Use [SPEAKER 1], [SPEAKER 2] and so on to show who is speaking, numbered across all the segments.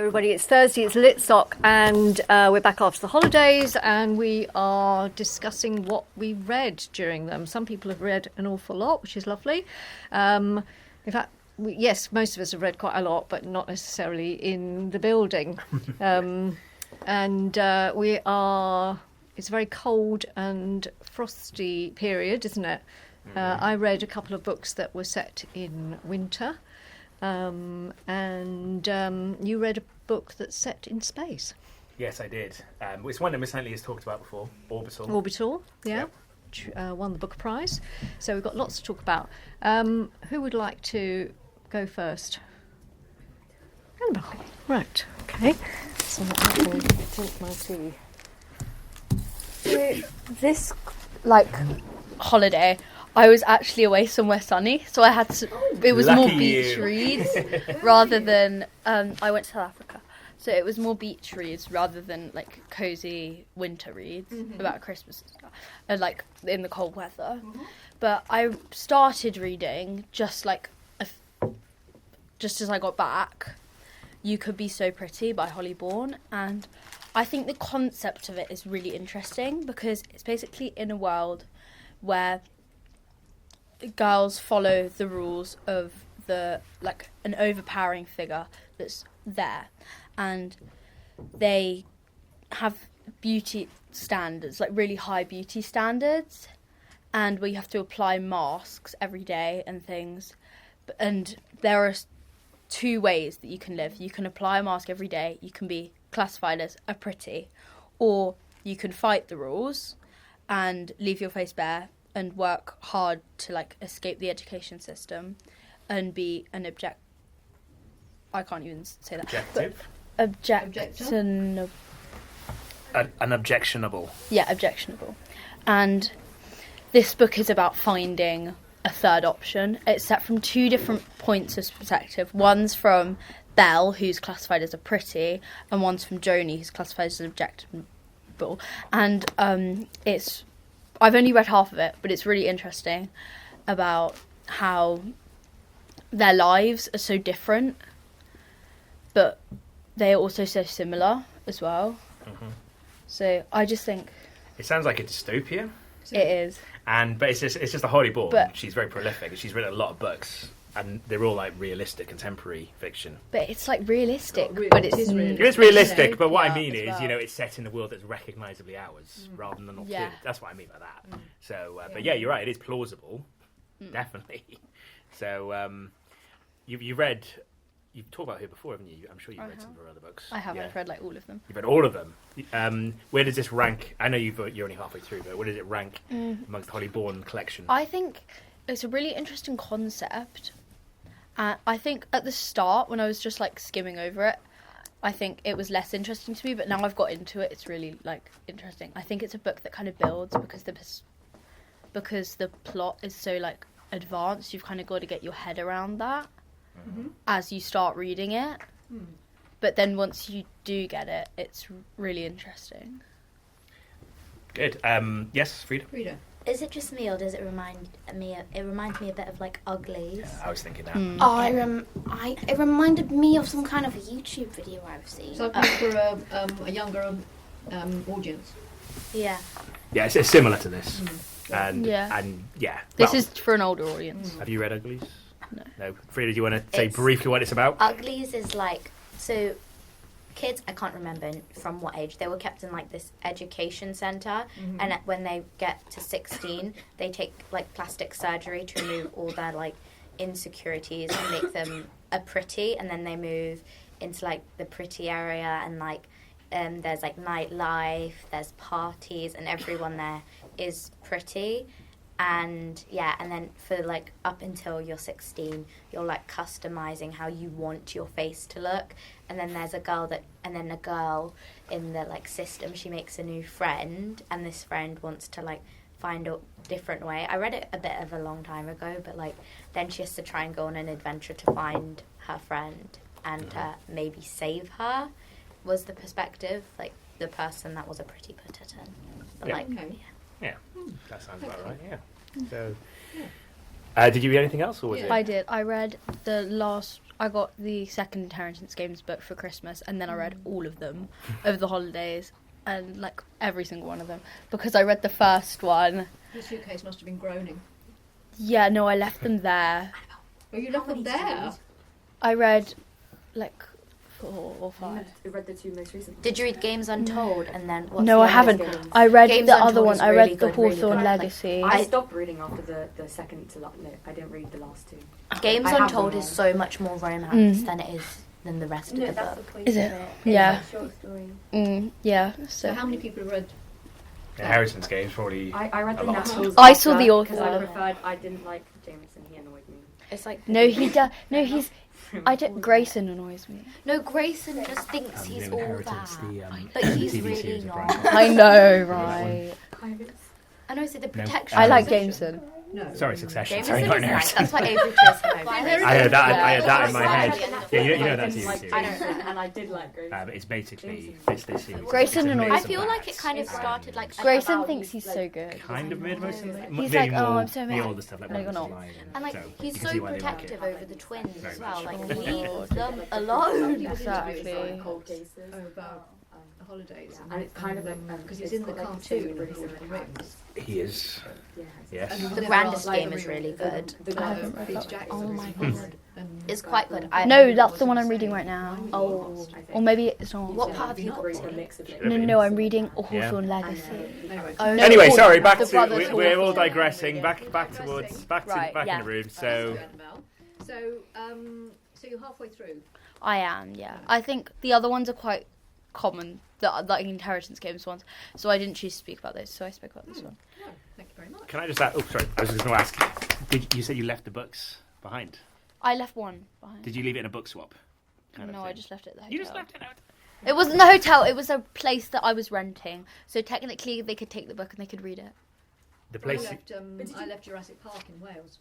[SPEAKER 1] everybody, it's Thursday, it's Litsoc, and we're back after the holidays, and we are discussing what we read during them. Some people have read an awful lot, which is lovely. In fact, yes, most of us have read quite a lot, but not necessarily in the building. We are, it's a very cold and frosty period, isn't it? I read a couple of books that were set in winter. You read a book that's set in space.
[SPEAKER 2] Yes, I did. It's one that Miss Huntley has talked about before, Orbital.
[SPEAKER 1] Orbital, yeah. Yep. Won the Booker Prize. So we've got lots to talk about. Who would like to go first? Annabelle. Right, okay. So I can drink my tea.
[SPEAKER 3] So this, holiday, I was actually away somewhere sunny, so I had to. It was
[SPEAKER 2] Lucky
[SPEAKER 3] more beach
[SPEAKER 2] you.
[SPEAKER 3] reads rather than. I went to South Africa, so it was more beach reads rather than cozy winter reads about Christmas and stuff, and in the cold weather. But I started reading just as I got back. You Could Be So Pretty by Holly Bourne, and I think the concept of it is really interesting because it's basically in a world where girls follow the rules of an overpowering figure that's there, and they have beauty standards, really high beauty standards, and where you have to apply masks every day and things. And there are two ways that you can live. You can apply a mask every day, you can be classified as a pretty, or you can fight the rules and leave your face bare and work hard to escape the education system and be an I can't even say that.
[SPEAKER 2] Objective? An objectionable.
[SPEAKER 3] Yeah, objectionable. And this book is about finding a third option. It's set from two different points of perspective. One's from Belle, who's classified as a pretty, and one's from Joni, who's classified as an objectionable. And I've only read half of it, but it's really interesting about how their lives are so different, but they are also so similar as well. So I just think
[SPEAKER 2] it sounds like a dystopia.
[SPEAKER 3] It is.
[SPEAKER 2] But it's just a Holly Bourne.
[SPEAKER 3] But
[SPEAKER 2] she's very prolific. She's written a lot of books, and they're all realistic contemporary fiction.
[SPEAKER 3] But it's realistic.
[SPEAKER 1] But it is realistic.
[SPEAKER 2] It is realistic, but what
[SPEAKER 3] Yeah,
[SPEAKER 2] I mean is,
[SPEAKER 3] well.
[SPEAKER 2] it's set in a world that's recognisably ours rather than not.
[SPEAKER 3] Yeah.
[SPEAKER 2] That's what I mean by that. So, but yeah, you're right. It is plausible, definitely. So, you've talked about her before, haven't you? I'm sure you've read some of her other books.
[SPEAKER 3] I have.
[SPEAKER 2] Yeah.
[SPEAKER 3] I've read all of them.
[SPEAKER 2] You've read all of them. Where does this rank? I know you're only halfway through, but where does it rank amongst Holly Bourne collection?
[SPEAKER 3] I think it's a really interesting concept. I think at the start, when I was just skimming over it, I think it was less interesting to me. But now I've got into it, it's really interesting. I think it's a book that kind of builds because the plot is so advanced. You've kind of got to get your head around that as you start reading it. But then once you do get it, it's really interesting.
[SPEAKER 2] Good. Yes, Frida.
[SPEAKER 4] Is it just me, or does it remind me? It reminds me a bit of Uglies.
[SPEAKER 2] Yeah, I was thinking that.
[SPEAKER 4] It reminded me of some kind of a YouTube video I've seen.
[SPEAKER 1] So for a younger audience.
[SPEAKER 4] Yeah.
[SPEAKER 2] Yeah, it's similar to this. And
[SPEAKER 3] This is for an older audience.
[SPEAKER 2] Have you read Uglies?
[SPEAKER 3] No.
[SPEAKER 2] Frida, do you want to say briefly what it's about?
[SPEAKER 4] Uglies is so kids, I can't remember from what age, they were kept in this education centre, and when they get to 16 they take plastic surgery to remove all their insecurities and make them a pretty, and then they move into the pretty area, and there's nightlife, there's parties, and everyone there is pretty. And and then for up until you're 16, you're customizing how you want your face to look. And then there's a girl in the system, she makes a new friend, and this friend wants to find a different way. I read it a bit of a long time ago, but then she has to try and go on an adventure to find her friend and maybe save her, was the perspective, the person that was a pretty put it in. But
[SPEAKER 2] Yeah, that sounds about right. Yeah. So, did you read anything else, or was it?
[SPEAKER 3] I did. I read the last I got the second Inheritance Games book for Christmas, and then I read all of them over the holidays, and like every single one of them, because I read the first one.
[SPEAKER 1] Your suitcase must have been groaning.
[SPEAKER 3] Yeah, no, I left them there.
[SPEAKER 1] Oh, you left them there?
[SPEAKER 3] I read like 4 or 5.
[SPEAKER 5] You read the 2 most recent.
[SPEAKER 4] Did you read Games Untold and then what's
[SPEAKER 3] No,
[SPEAKER 4] the
[SPEAKER 3] I
[SPEAKER 4] other
[SPEAKER 3] haven't.
[SPEAKER 4] game?
[SPEAKER 3] I read
[SPEAKER 4] Games
[SPEAKER 3] the
[SPEAKER 4] Untold
[SPEAKER 3] other one.
[SPEAKER 4] is
[SPEAKER 3] I
[SPEAKER 4] really
[SPEAKER 3] read the
[SPEAKER 4] good, really
[SPEAKER 3] Hawthorne
[SPEAKER 4] good.
[SPEAKER 3] Legacy.
[SPEAKER 5] I stopped reading after the second to last. No, I didn't read the last 2.
[SPEAKER 4] Games
[SPEAKER 5] I have
[SPEAKER 4] Untold
[SPEAKER 5] them
[SPEAKER 4] is
[SPEAKER 5] all.
[SPEAKER 4] so much more romance than it is than the rest of the book.
[SPEAKER 3] Is it? Yeah.
[SPEAKER 5] Short story.
[SPEAKER 3] Yeah.
[SPEAKER 1] So
[SPEAKER 3] So
[SPEAKER 1] how many people have read?
[SPEAKER 2] Inheritance Games probably.
[SPEAKER 5] I read
[SPEAKER 2] A
[SPEAKER 5] the
[SPEAKER 2] lot.
[SPEAKER 5] novels.
[SPEAKER 3] I saw the author.
[SPEAKER 5] Because I didn't like Jameson. He annoyed me.
[SPEAKER 4] It's like
[SPEAKER 3] no, he does. No, he's. I don't. Grayson annoys me.
[SPEAKER 4] no, Grayson just thinks he's all
[SPEAKER 2] Inheritance,
[SPEAKER 4] that, but he's
[SPEAKER 2] TV
[SPEAKER 4] really
[SPEAKER 2] series of
[SPEAKER 4] not.
[SPEAKER 2] Brian.
[SPEAKER 3] I know, right?
[SPEAKER 4] I know, so the protection.
[SPEAKER 3] I like Jameson.
[SPEAKER 1] No.
[SPEAKER 2] Sorry, Succession.
[SPEAKER 4] Jameson
[SPEAKER 2] Sorry,
[SPEAKER 4] is
[SPEAKER 2] not
[SPEAKER 4] nice.
[SPEAKER 2] Inheritance.
[SPEAKER 4] That's why Avery chose him over.
[SPEAKER 2] I heard that. I heard that in my
[SPEAKER 5] Yeah.
[SPEAKER 2] head. Yeah, you know that
[SPEAKER 5] I
[SPEAKER 2] TV
[SPEAKER 5] didn't like
[SPEAKER 2] series.
[SPEAKER 5] Jameson, and I did like Grace.
[SPEAKER 2] But it's basically this series.
[SPEAKER 3] Grayson
[SPEAKER 2] It's a
[SPEAKER 3] annoys
[SPEAKER 2] mix
[SPEAKER 4] I
[SPEAKER 2] of
[SPEAKER 4] feel like
[SPEAKER 2] that
[SPEAKER 4] it kind of
[SPEAKER 2] and
[SPEAKER 4] started like
[SPEAKER 3] Grayson thinks he's so good.
[SPEAKER 2] kind of mid most of it.
[SPEAKER 3] He's
[SPEAKER 2] Maybe
[SPEAKER 3] like, oh,
[SPEAKER 2] more
[SPEAKER 3] I'm so
[SPEAKER 2] the
[SPEAKER 3] mad.
[SPEAKER 2] older stuff like
[SPEAKER 3] No, you're
[SPEAKER 2] One
[SPEAKER 3] not.
[SPEAKER 2] Line,
[SPEAKER 4] and like
[SPEAKER 2] so
[SPEAKER 4] he's
[SPEAKER 2] you can
[SPEAKER 4] so
[SPEAKER 2] see why they like it.
[SPEAKER 4] protective over the twins
[SPEAKER 2] Very
[SPEAKER 4] as well.
[SPEAKER 2] much.
[SPEAKER 4] Like leave
[SPEAKER 3] Lord.
[SPEAKER 4] them alone.
[SPEAKER 3] Exactly.
[SPEAKER 5] Cold cases.
[SPEAKER 1] Oh, about the holidays.
[SPEAKER 5] And it's kind of like
[SPEAKER 1] because he's in the cartoon of Lord of the Rings.
[SPEAKER 2] He is.
[SPEAKER 5] Yeah.
[SPEAKER 2] Yes.
[SPEAKER 1] And
[SPEAKER 4] The
[SPEAKER 1] there
[SPEAKER 4] Grandest
[SPEAKER 1] are, like,
[SPEAKER 4] Game
[SPEAKER 1] the
[SPEAKER 4] is
[SPEAKER 1] real-
[SPEAKER 4] really good.
[SPEAKER 5] The
[SPEAKER 3] I haven't read
[SPEAKER 1] Peter
[SPEAKER 3] that.
[SPEAKER 1] Jackson
[SPEAKER 4] Oh
[SPEAKER 1] is
[SPEAKER 4] my
[SPEAKER 1] really
[SPEAKER 4] God.
[SPEAKER 1] good. And
[SPEAKER 4] It's quite good.
[SPEAKER 3] No, that's the one I'm reading right now.
[SPEAKER 4] Oh,
[SPEAKER 3] Or maybe it's not.
[SPEAKER 4] what part have you got
[SPEAKER 5] A
[SPEAKER 4] to?
[SPEAKER 5] mix of it.
[SPEAKER 3] No, I'm reading A
[SPEAKER 2] Yeah.
[SPEAKER 3] Hawthorne Legacy.
[SPEAKER 1] Anyway,
[SPEAKER 3] Oh, no,
[SPEAKER 2] Anyway,
[SPEAKER 3] Hawthorne-
[SPEAKER 2] sorry. Back
[SPEAKER 3] the
[SPEAKER 2] to
[SPEAKER 3] brothers
[SPEAKER 2] we're all
[SPEAKER 3] Hawthorne.
[SPEAKER 2] digressing. Back towards back
[SPEAKER 3] Right,
[SPEAKER 2] in the room. So
[SPEAKER 1] so you're halfway through.
[SPEAKER 3] I am, yeah. I think the other ones are quite common, the like Inheritance Games ones. So I didn't choose to speak about those, so I spoke about this one.
[SPEAKER 1] Oh, thank you very much.
[SPEAKER 2] can I just ask? Oh, sorry. I was just going to ask. Did you said you left the books behind?
[SPEAKER 3] I left one behind.
[SPEAKER 2] Did you leave it in a book swap?
[SPEAKER 3] No, I just left it at the hotel.
[SPEAKER 2] You just left it out.
[SPEAKER 3] It wasn't a hotel, it was a place that I was renting. So technically they could take the book and they could read it.
[SPEAKER 2] The place.
[SPEAKER 1] I left Jurassic Park in Wales.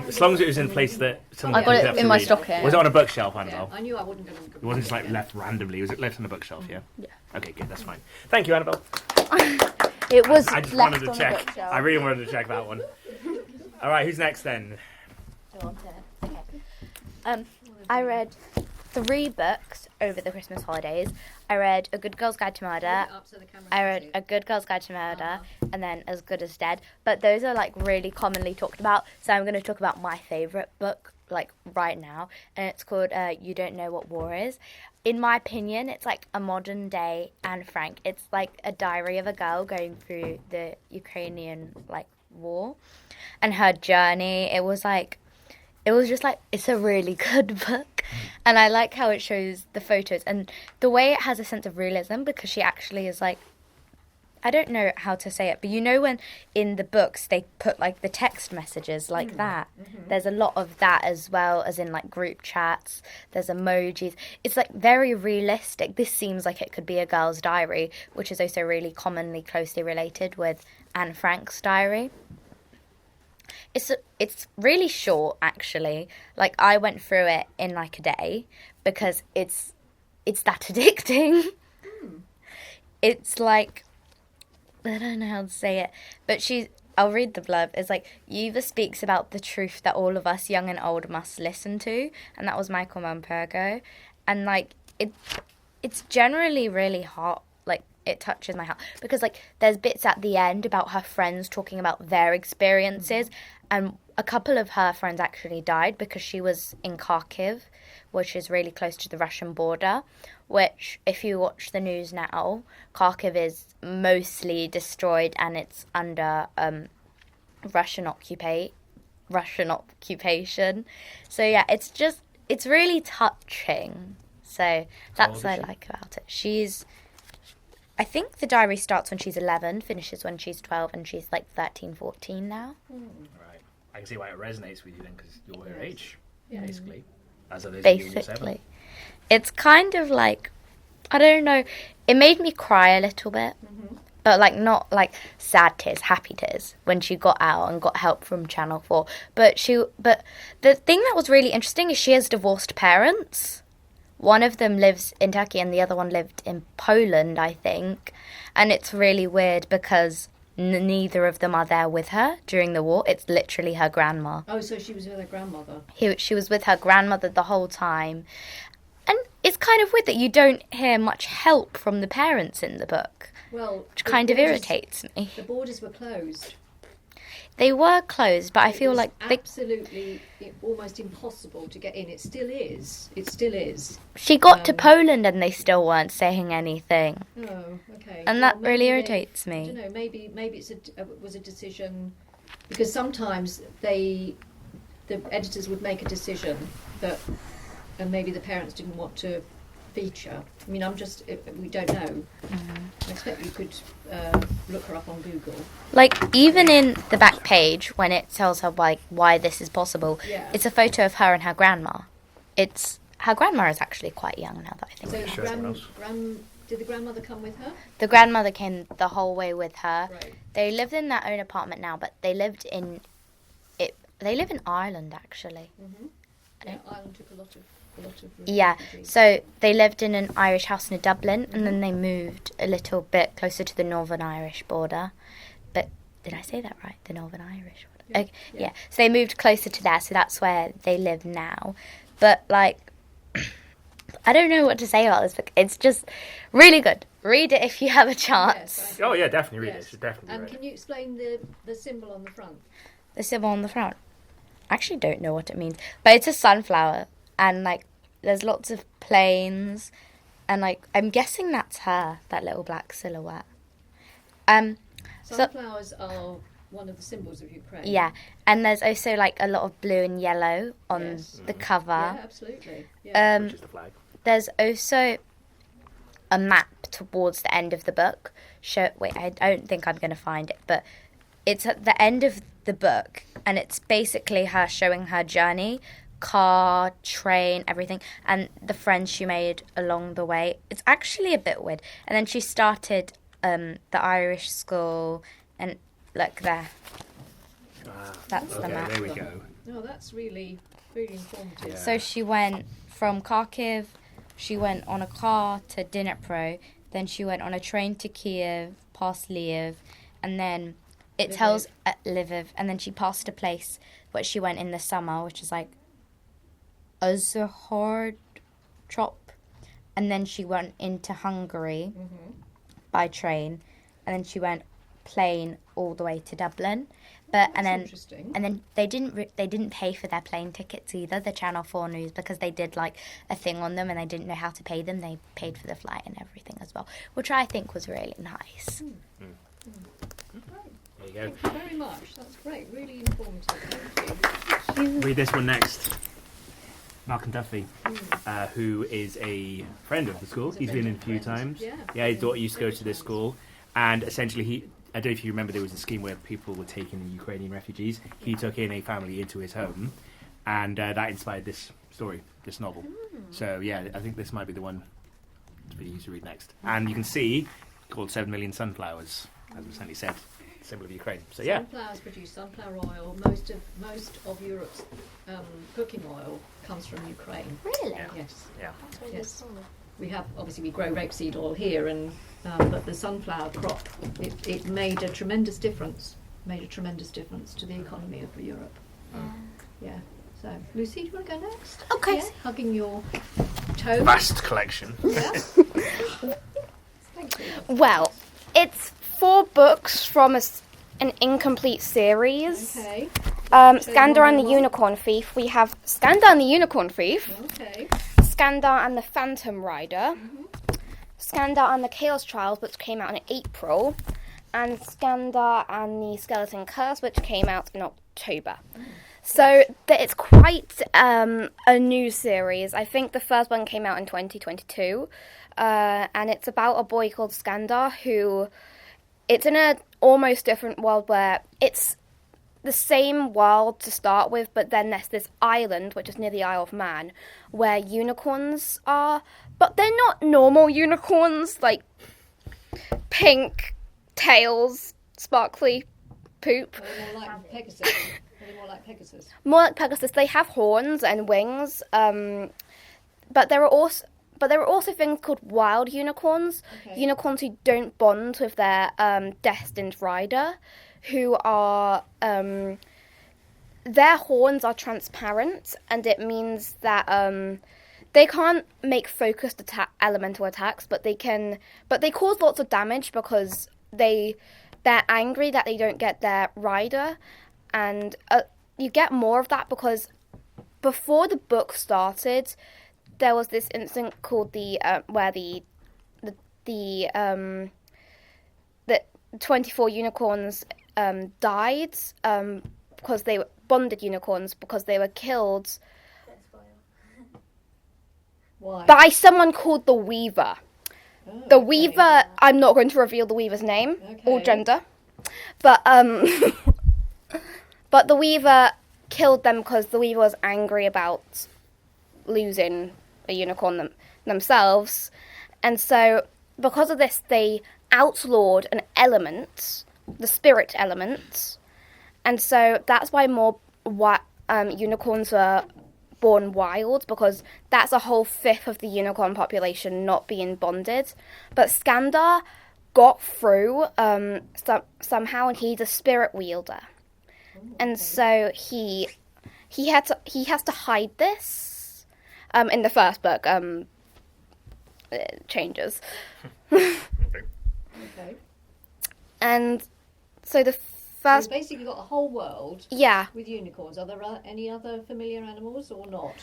[SPEAKER 2] As long as it was in a place that someone
[SPEAKER 3] I got
[SPEAKER 2] could
[SPEAKER 3] it
[SPEAKER 2] have
[SPEAKER 3] in
[SPEAKER 2] to
[SPEAKER 3] my
[SPEAKER 2] read.
[SPEAKER 3] stocking.
[SPEAKER 2] Was it on a bookshelf,
[SPEAKER 1] Yeah,
[SPEAKER 2] Annabelle?
[SPEAKER 1] I knew I wasn't going to.
[SPEAKER 2] It wasn't just like left randomly. Was it left on a bookshelf? Yeah.
[SPEAKER 3] Yeah.
[SPEAKER 2] Okay, good. That's fine. Thank you, Annabelle.
[SPEAKER 3] It was
[SPEAKER 2] I just
[SPEAKER 3] left
[SPEAKER 2] wanted to
[SPEAKER 3] on a
[SPEAKER 2] check.
[SPEAKER 3] bookshelf.
[SPEAKER 2] I really wanted to check that one. All right, who's next then?
[SPEAKER 4] I read 3 books over the Christmas holidays. I read A Good Girl's Guide to Murder. I read A Good Girl's Guide to Murder, and then As Good as Dead. But those are like really commonly talked about. So I'm going to talk about my favourite book, like right now, and it's called You Don't Know What War Is. In my opinion, it's like a modern day Anne Frank. It's like a diary of a girl going through the Ukrainian like war, and her journey. It was just like, it's a really good book. And I like how it shows the photos and the way it has a sense of realism, because she actually is like, I don't know how to say it, but you know when in the books they put like the text messages like that? Mm-hmm. There's a lot of that as well as in like group chats. There's emojis. It's like very realistic. This seems like it could be a girl's diary, which is also really commonly closely related with Anne Frank's diary. It's really short, actually. Like, I went through it in like a day because it's that addicting. It's like, I don't know how to say it, but I'll read the blurb. It's like, Yuva speaks about the truth that all of us, young and old, must listen to, and that was Michael Mampergo. And like, it's generally really hot. Like, it touches my heart because like there's bits at the end about her friends talking about their experiences, and a couple of her friends actually died because she was in Kharkiv, which is really close to the Russian border, which if you watch the news now, Kharkiv is mostly destroyed and it's under Russian occupation. So yeah, it's really touching. So that's what I like about it. I think the diary starts when she's 11, finishes when she's 12, and she's like 13, 14 now.
[SPEAKER 2] Right. I can see why it resonates with you then, because you're her age, basically. As are those
[SPEAKER 3] Basically. It's kind of like, I don't know, it made me cry a little bit. But like not like sad tears, happy tears when she got out and got help from Channel 4. But the thing that was really interesting is she has divorced parents. One of them lives in Turkey and the other one lived in Poland, I think. And it's really weird because
[SPEAKER 4] neither of them are there with her during the war. It's literally her grandma.
[SPEAKER 1] Oh, so she was with her grandmother.
[SPEAKER 4] She was with her grandmother the whole time. And it's kind of weird that you don't hear much help from the parents in the book,
[SPEAKER 1] Well,
[SPEAKER 4] which kind of irritates me.
[SPEAKER 1] The borders were closed.
[SPEAKER 4] They were closed, but I feel
[SPEAKER 1] was
[SPEAKER 4] like
[SPEAKER 1] absolutely almost impossible to get in. It still is. It still is.
[SPEAKER 4] she got to Poland and they still weren't saying anything.
[SPEAKER 1] Oh, okay.
[SPEAKER 4] And that really irritates me.
[SPEAKER 1] I don't know. Maybe it was a decision, because sometimes the editors would make a decision that, and maybe the parents didn't want to feature. I mean, we don't know. I expect you could look her up on Google.
[SPEAKER 4] Like, even in the back page, when it tells her like why this is possible,
[SPEAKER 1] Yeah.
[SPEAKER 4] it's a photo of her and her grandma. Her grandma is actually quite young now that I think.
[SPEAKER 1] So
[SPEAKER 2] Sure, someone else.
[SPEAKER 1] did the grandmother come with her?
[SPEAKER 4] The grandmother came the whole way with her.
[SPEAKER 1] Right.
[SPEAKER 4] They lived in their own apartment now, but they live in Ireland actually.
[SPEAKER 1] Yeah, Ireland took a lot of
[SPEAKER 4] Yeah,
[SPEAKER 1] refugees.
[SPEAKER 4] so they lived in an Irish house near Dublin, and then they moved a little bit closer to the Northern Irish border. But did I say that right? The Northern Irish border.
[SPEAKER 1] Yeah,
[SPEAKER 4] Okay,
[SPEAKER 1] yeah.
[SPEAKER 4] yeah. So they moved closer to there, so that's where they live now. But like, I don't know what to say about this book. It's just really good. Read it if you have a chance.
[SPEAKER 1] Yes,
[SPEAKER 2] Oh yeah, definitely read
[SPEAKER 1] Yes.
[SPEAKER 2] it. Should definitely
[SPEAKER 1] And
[SPEAKER 2] read
[SPEAKER 1] can
[SPEAKER 2] it.
[SPEAKER 1] you explain the symbol on the front?
[SPEAKER 4] The symbol on the front. I actually don't know what it means, but it's a sunflower, and like there's lots of planes, and like I'm guessing that's her, that little black silhouette.
[SPEAKER 1] Sunflowers are one of the symbols of Ukraine.
[SPEAKER 4] Yeah, and there's also like a lot of blue and yellow on
[SPEAKER 1] Yes.
[SPEAKER 4] the cover.
[SPEAKER 1] Yeah, absolutely. Yeah.
[SPEAKER 2] Which is the flag.
[SPEAKER 4] There's also a map towards the end of the book. I don't think I'm going to find it, but it's at the end of the book, and it's basically her showing her journey, car, train, everything, and the friends she made along the way. It's actually a bit weird. And then she started the Irish school, and look there. That's the
[SPEAKER 2] Okay,
[SPEAKER 4] map.
[SPEAKER 2] there we go.
[SPEAKER 1] No, that's really, really informative.
[SPEAKER 2] Yeah.
[SPEAKER 4] So she went from Kharkiv, she went on a car to Dnipro, then she went on a train to Kiev, past Lviv, and then it tells at Lviv, and then she passed a place where she went in the summer, which is like Uzhhorod, and then she went into Hungary by train, and then she went plane all the way to Dublin. But
[SPEAKER 1] That's
[SPEAKER 4] and
[SPEAKER 1] interesting.
[SPEAKER 4] then they didn't pay for their plane tickets either, the Channel 4 News, because they did like a thing on them and they didn't know how to pay them. They paid for the flight and everything as well, which I think was really nice.
[SPEAKER 2] There you go.
[SPEAKER 1] Thank you very much. That's great. Really informative. Thank you.
[SPEAKER 2] Read this one next. Malcolm Duffy, who is a friend of the school. He's been in a few times.
[SPEAKER 1] Yeah.
[SPEAKER 2] His daughter used to go to this school, and essentially I don't know if you remember, there was a scheme where people were taking in Ukrainian refugees. He took in a family into his home, and that inspired this story, this novel. So yeah, I think this might be the one for you to read next. And you can see, called 7 Million Sunflowers, as was Sandy said, symbol of Ukraine. So yeah.
[SPEAKER 1] Sunflowers produce sunflower oil. Most of Europe's cooking oil comes from Ukraine.
[SPEAKER 4] Really?
[SPEAKER 2] Yeah.
[SPEAKER 1] Yes.
[SPEAKER 2] Yeah.
[SPEAKER 1] Yes. We grow rapeseed oil here, and but the sunflower crop, it made a tremendous difference. Made a tremendous difference to the economy of Europe. Yeah. So, Lucy, do you want to go next?
[SPEAKER 4] Okay.
[SPEAKER 1] Yeah, hugging your toe.
[SPEAKER 2] Vast collection.
[SPEAKER 1] Yeah. Thank you.
[SPEAKER 6] Well, it's 4 books from an incomplete series.
[SPEAKER 1] Okay.
[SPEAKER 6] Skandar and the Unicorn Thief. We have Skandar and the Unicorn Thief,
[SPEAKER 1] Okay.
[SPEAKER 6] Skandar and the Phantom Rider, Skandar and the Chaos Trials, which came out in April, and Skandar and the Skeleton Curse, which came out in October. So it's quite a new series. I think the first one came out in 2022, and it's about a boy called Skandar who, it's in an almost different world where it's the same world to start with, but then there's this island, which is near the Isle of Man, where unicorns are, but they're not normal unicorns, like pink tails, sparkly poop.
[SPEAKER 1] Are they more like Pegasus? Are they more like Pegasus?
[SPEAKER 6] More like Pegasus. They have horns and wings, but there are also, but there are also things called wild unicorns.
[SPEAKER 1] Okay.
[SPEAKER 6] Unicorns who don't bond with their destined rider, who are their horns are transparent, and it means that they can't make focused elemental attacks, but they cause lots of damage because they're angry that they don't get their rider, and you get more of that because before the book started, there was this incident called where the 24 unicorns died because they were bonded unicorns because they were killed
[SPEAKER 1] Why?
[SPEAKER 6] by someone called the Weaver.
[SPEAKER 1] Oh,
[SPEAKER 6] The
[SPEAKER 1] okay.
[SPEAKER 6] Weaver, I'm not going to reveal the Weaver's name or
[SPEAKER 1] Okay.
[SPEAKER 6] gender, but but the Weaver killed them because the Weaver was angry about losing a unicorn themselves, and so because of this, they outlawed an element, the spirit element, and so that's why more unicorns were born wild, because that's a whole fifth of the unicorn population not being bonded. But Skandar got through somehow, and he's a spirit wielder, and so he has to hide this. In the first book, it changes,
[SPEAKER 1] Okay.
[SPEAKER 6] and so the
[SPEAKER 1] So
[SPEAKER 6] first,
[SPEAKER 1] you've basically got a whole world
[SPEAKER 6] yeah.
[SPEAKER 1] with unicorns. Are there any other familiar animals or not?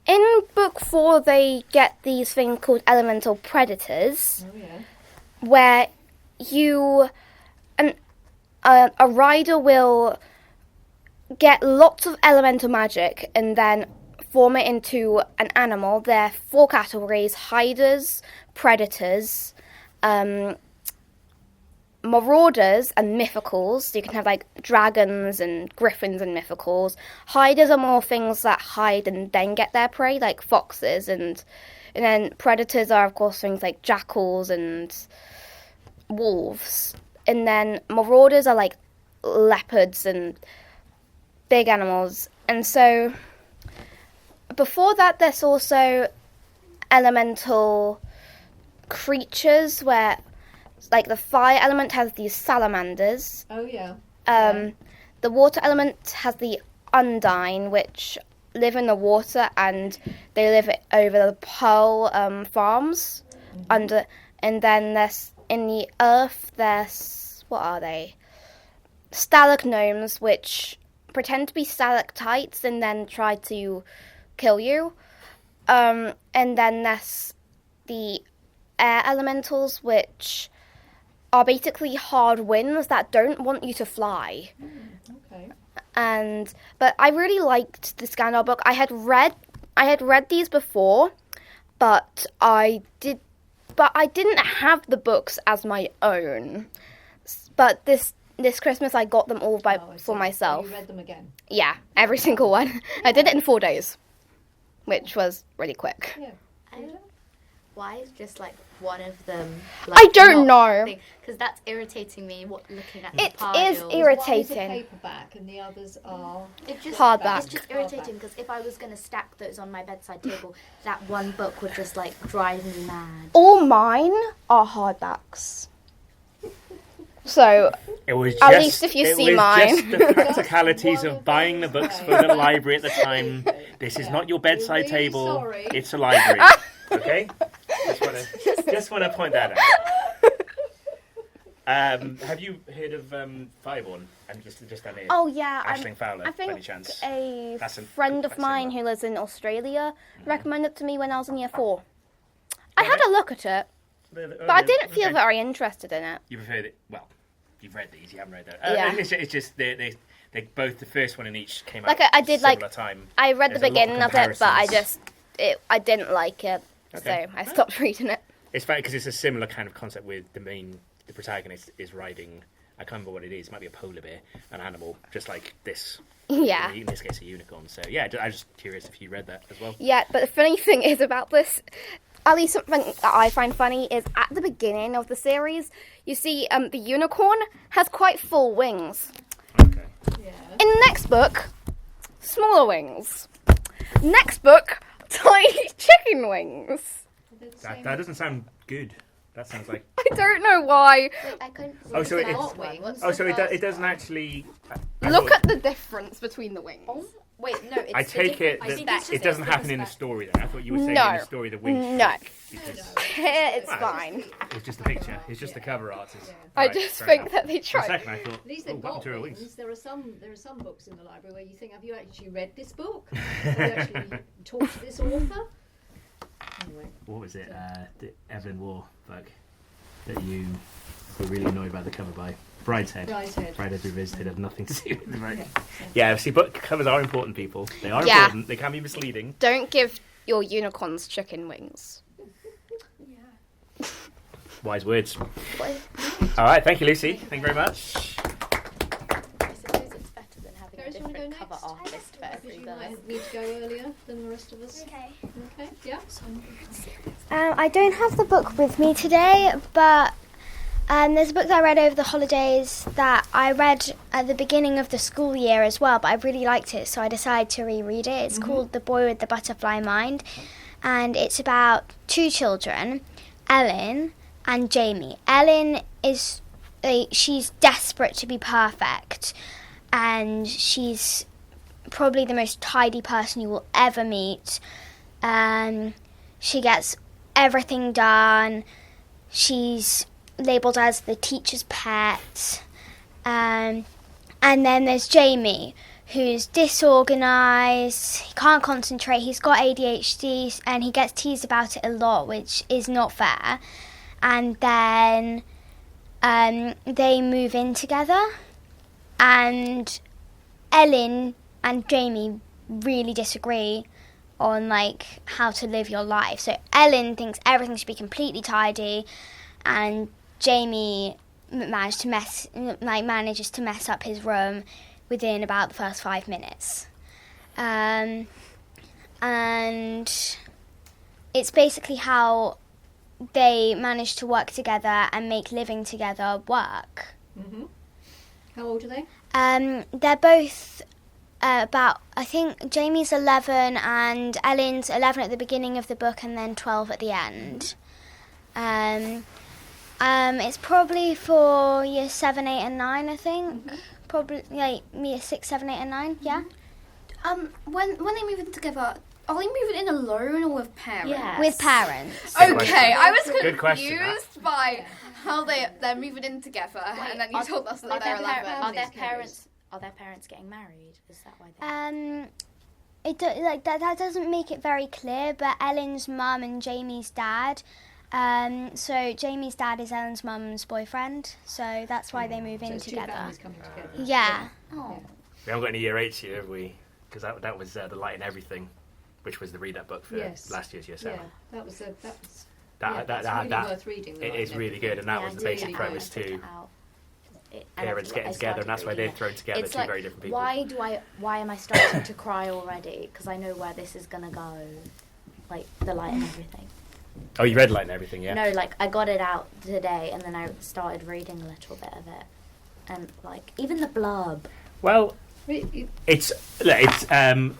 [SPEAKER 6] In book 4, they get these things called elemental predators,
[SPEAKER 1] Oh yeah.
[SPEAKER 6] where a rider will get lots of elemental magic and then form it into an animal. There are 4 categories: hiders, predators, marauders, and mythicals. So you can have like dragons and griffins and mythicals. Hiders are more things that hide and then get their prey, like foxes, and then predators are of course things like jackals and wolves. And then marauders are like leopards and big animals. And so before that, there's also elemental creatures where, like, the fire element has these salamanders.
[SPEAKER 1] Oh yeah.
[SPEAKER 6] The water element has the undine, which live in the water, and they live over the pearl farms. And then there's in the earth, there's, what are they? Stalagnomes, which pretend to be stalactites and then try to kill you. And then there's the air elementals, which are basically hard winds that don't want you to fly.
[SPEAKER 1] Okay.
[SPEAKER 6] But I really liked the Skandar book. I had read these before, but I didn't have the books as my own. But this Christmas I got them all
[SPEAKER 1] I see.
[SPEAKER 6] for myself.
[SPEAKER 1] So you read them again.
[SPEAKER 6] Yeah, every single one. I did it in 4 days, which was really quick.
[SPEAKER 1] Yeah.
[SPEAKER 4] Why is just like one of them?
[SPEAKER 6] I don't know.
[SPEAKER 4] Because that's irritating me. Looking at
[SPEAKER 6] It
[SPEAKER 4] the pile.
[SPEAKER 6] is
[SPEAKER 1] One is a
[SPEAKER 6] irritating.
[SPEAKER 1] paperback and the others are
[SPEAKER 4] It's just
[SPEAKER 6] Hardback.
[SPEAKER 4] It's just irritating because if I was gonna stack those on my bedside table, that one book would just like drive me mad.
[SPEAKER 6] All mine are hardbacks. So
[SPEAKER 2] It was
[SPEAKER 6] At
[SPEAKER 2] just,
[SPEAKER 6] least if you
[SPEAKER 2] it
[SPEAKER 6] see
[SPEAKER 2] was
[SPEAKER 6] mine.
[SPEAKER 2] just the practicalities
[SPEAKER 1] one
[SPEAKER 2] of
[SPEAKER 1] of
[SPEAKER 2] buying the
[SPEAKER 1] those,
[SPEAKER 2] books
[SPEAKER 1] okay.
[SPEAKER 2] for the library at the time. This is not your bedside
[SPEAKER 1] We're really
[SPEAKER 2] table.
[SPEAKER 1] sorry.
[SPEAKER 2] It's a library. Okay? Just want to point that out. Have you heard of Fireborn? And just down here.
[SPEAKER 6] oh yeah,
[SPEAKER 2] Aisling Fowler,
[SPEAKER 6] I
[SPEAKER 2] by any
[SPEAKER 6] think
[SPEAKER 2] chance?
[SPEAKER 6] a
[SPEAKER 2] That's
[SPEAKER 6] friend of
[SPEAKER 2] quite
[SPEAKER 6] mine
[SPEAKER 2] similar.
[SPEAKER 6] who lives in Australia recommended it to me when I was in year 4. I had a look at it, but I didn't feel very interested in it.
[SPEAKER 2] You've heard it. Well, you've read these. You haven't read that.
[SPEAKER 6] Yeah.
[SPEAKER 2] It's just they both, the first one in each came
[SPEAKER 6] Like,
[SPEAKER 2] out
[SPEAKER 6] I did,
[SPEAKER 2] similar
[SPEAKER 6] like,
[SPEAKER 2] time.
[SPEAKER 6] I read the
[SPEAKER 2] There's a lot of
[SPEAKER 6] beginning of it, but
[SPEAKER 2] comparisons.
[SPEAKER 6] I didn't like it,
[SPEAKER 2] Okay.
[SPEAKER 6] so I stopped reading it.
[SPEAKER 2] It's funny because it's a similar kind of concept with the protagonist is riding, I can't remember what it is, it might be a polar bear, an animal, just like this.
[SPEAKER 6] Yeah.
[SPEAKER 2] In this case, a unicorn. So yeah, I was just curious if you read that as well.
[SPEAKER 6] Yeah, but the funny thing is about this, at least something that I find funny, is at the beginning of the series, you see the unicorn has quite full wings.
[SPEAKER 2] Okay.
[SPEAKER 1] yeah.
[SPEAKER 6] In the next book, smaller wings. Next book, tiny chicken wings.
[SPEAKER 2] That doesn't sound good. That sounds like.
[SPEAKER 6] I don't know why.
[SPEAKER 4] Wait, I couldn't.
[SPEAKER 2] Oh, so it is.
[SPEAKER 1] Not wings.
[SPEAKER 2] Oh, so it doesn't actually. I
[SPEAKER 6] Look
[SPEAKER 2] thought-
[SPEAKER 6] at the difference between the wings.
[SPEAKER 4] Oh, wait, no. It's
[SPEAKER 2] I
[SPEAKER 4] a
[SPEAKER 2] take it
[SPEAKER 4] different-
[SPEAKER 2] that it doesn't happen in the story. Then I thought you were saying in
[SPEAKER 6] No.
[SPEAKER 2] the story the wings.
[SPEAKER 6] No.
[SPEAKER 2] shrink because
[SPEAKER 6] It's
[SPEAKER 2] Wow.
[SPEAKER 6] fine.
[SPEAKER 2] It's just the picture. It's just the cover art.
[SPEAKER 6] I just think that they
[SPEAKER 2] For a
[SPEAKER 6] tried.
[SPEAKER 2] second, I thought,
[SPEAKER 1] These
[SPEAKER 2] oh,
[SPEAKER 1] have
[SPEAKER 2] what
[SPEAKER 1] got
[SPEAKER 2] happened to her
[SPEAKER 1] wings.
[SPEAKER 2] wings?
[SPEAKER 1] There are some books in the library where you think, have you actually read this book? Have you actually talked to this author? Anyway.
[SPEAKER 2] What was it? The Evelyn Waugh book that you were really annoyed by the cover by? Brideshead. Brideshead Revisited had nothing to do with the right. Yeah, see, book covers are important, people. They are
[SPEAKER 6] Yeah.
[SPEAKER 2] important. They can be misleading.
[SPEAKER 6] Don't give your unicorns chicken wings.
[SPEAKER 2] Wise words. All right, thank you, Lucy. Thank you very much.
[SPEAKER 4] I suppose it's better than having
[SPEAKER 1] Paris,
[SPEAKER 4] a
[SPEAKER 1] you want to go
[SPEAKER 4] different cover
[SPEAKER 1] next?
[SPEAKER 4] artist for
[SPEAKER 1] Because
[SPEAKER 4] every
[SPEAKER 1] you
[SPEAKER 4] verse.
[SPEAKER 1] might need to go earlier than the rest of us.
[SPEAKER 6] Okay.
[SPEAKER 1] Okay, yeah.
[SPEAKER 6] I don't have the book with me today, but there's a book that I read over the holidays that I read at the beginning of the school year as well, but I really liked it, so I decided to reread it. It's called The Boy with the Butterfly Mind, and it's about two children, Ellen and Jamie. Ellen is she's desperate to be perfect, and she's probably the most tidy person you will ever meet. She gets everything done. She's labelled as the teacher's pet. And then there's Jamie, who's disorganised, he can't concentrate, he's got ADHD, and he gets teased about it a lot, which is not fair. And then they move in together, and Ellen and Jamie really disagree on like how to live your life. So Ellen thinks everything should be completely tidy, and Jamie manages to mess up his room within about the first 5 minutes. And it's basically how they manage to work together and make living together work.
[SPEAKER 1] Mm-hmm. How old are they?
[SPEAKER 6] They're both about, I think Jamie's 11 and Ellen's 11 at the beginning of the book and then 12 at the end. It's probably for year 7, 8 and 9, I think. Probably like year 6, 7, 8 and 9, yeah?
[SPEAKER 7] When they move in together, are they moving in alone or with parents?
[SPEAKER 4] Yes.
[SPEAKER 6] With parents.
[SPEAKER 2] Good
[SPEAKER 7] Okay,
[SPEAKER 2] question.
[SPEAKER 7] I was
[SPEAKER 2] Good question, that.
[SPEAKER 7] confused by how they're moving in together, and then you told us that they're 11.
[SPEAKER 4] Are their parents getting married? Is that why they?
[SPEAKER 6] That doesn't make it very clear, but Ellen's mum and Jamie's dad. So Jamie's dad is Ellen's mum's boyfriend, so that's why they move
[SPEAKER 1] So
[SPEAKER 6] in
[SPEAKER 1] it's two
[SPEAKER 6] together.
[SPEAKER 1] families coming together.
[SPEAKER 6] Yeah.
[SPEAKER 7] Oh.
[SPEAKER 2] We haven't got any year 8s here, have we? Because that was The Light in Everything, which was the read-up book for
[SPEAKER 1] Yes.
[SPEAKER 2] last year's year 7.
[SPEAKER 1] Yeah, that was
[SPEAKER 2] That's
[SPEAKER 1] really worth reading.
[SPEAKER 2] It is really good, and that
[SPEAKER 4] Yeah,
[SPEAKER 2] was the
[SPEAKER 4] I
[SPEAKER 2] basic
[SPEAKER 4] did
[SPEAKER 2] premise
[SPEAKER 4] check it
[SPEAKER 2] too.
[SPEAKER 4] out.
[SPEAKER 2] Parents getting together, and that's why they're thrown together,
[SPEAKER 4] It's
[SPEAKER 2] two
[SPEAKER 4] like,
[SPEAKER 2] very different people.
[SPEAKER 4] Why am I starting to cry already? Because I know where this is gonna go, like the light and everything.
[SPEAKER 2] Oh, you read Light and Everything, yeah?
[SPEAKER 4] No, like I got it out today, and then I started reading a little bit of it, and like even the blurb.
[SPEAKER 2] Well, it's a
[SPEAKER 1] journey.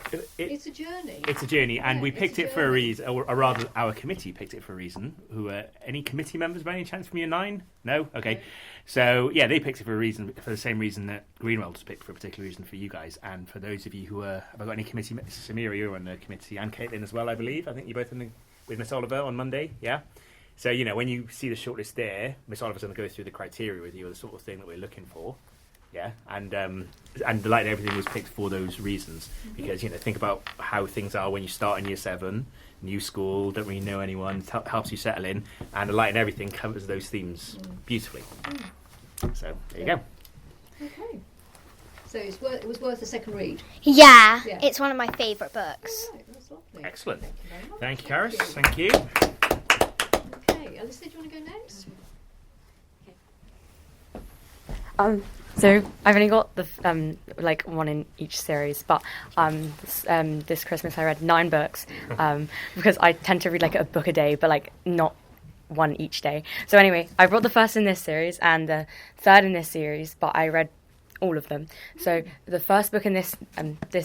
[SPEAKER 2] It's a journey, and
[SPEAKER 1] Yeah,
[SPEAKER 2] we
[SPEAKER 1] it's
[SPEAKER 2] picked
[SPEAKER 1] a
[SPEAKER 2] it for a
[SPEAKER 1] journey.
[SPEAKER 2] reason, or rather, our committee picked it for a reason. Who any committee members by any chance from year 9? No, okay. So yeah, they picked it for a reason, for the same reason that Greenwell was picked for a particular reason for you guys, and for those of you who have I got any committee? Samira, you're on the committee, and Caitlin as well, I believe. I think you're both with Miss Oliver on Monday, yeah. So when you see the shortlist there, Miss Oliver's going to go through the criteria with you, or the sort of thing that we're looking for. Yeah, and The Light and Everything was picked for those reasons, because think about how things are when you start in year 7, new school, don't really know anyone, helps you settle in, and The Light and Everything covers those themes beautifully. So there you go.
[SPEAKER 1] Okay. So it was worth a second read.
[SPEAKER 6] Yeah,
[SPEAKER 1] Yeah.
[SPEAKER 6] it's one of my favourite books.
[SPEAKER 1] Right, that's lovely.
[SPEAKER 2] Excellent.
[SPEAKER 1] Thank you very much.
[SPEAKER 2] Thank you, Karis. Thank you.
[SPEAKER 1] Okay, Alyssa, do you want to go next?
[SPEAKER 5] So I've only got the one in each series, but this Christmas I read 9 books because I tend to read like a book a day, but like not one each day. So anyway, I brought the first in this series and the third in this series, but I read all of them. So the first book in this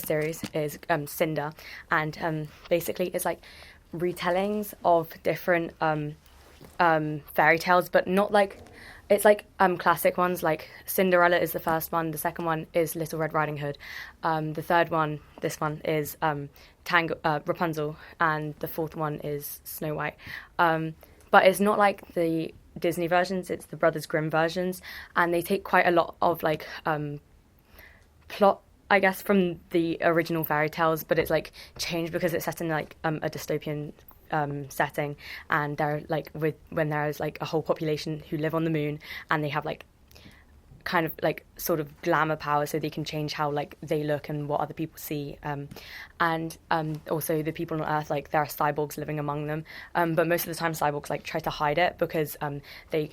[SPEAKER 5] series is Cinder, and basically it's like retellings of different fairy tales, but not like it's like classic ones. Like Cinderella is the first one. The second one is Little Red Riding Hood. The third one, this one, is Rapunzel, and the fourth one is Snow White. But it's not like the Disney versions, it's the Brothers Grimm versions, and they take quite a lot of like plot, I guess, from the original fairy tales, but it's like changed because it's set in like a dystopian setting, and they're like when there's like a whole population who live on the moon, and they have like kind of like sort of glamour power, so they can change how like they look and what other people see, and also the people on Earth, like there are cyborgs living among them, but most of the time cyborgs like try to hide it because they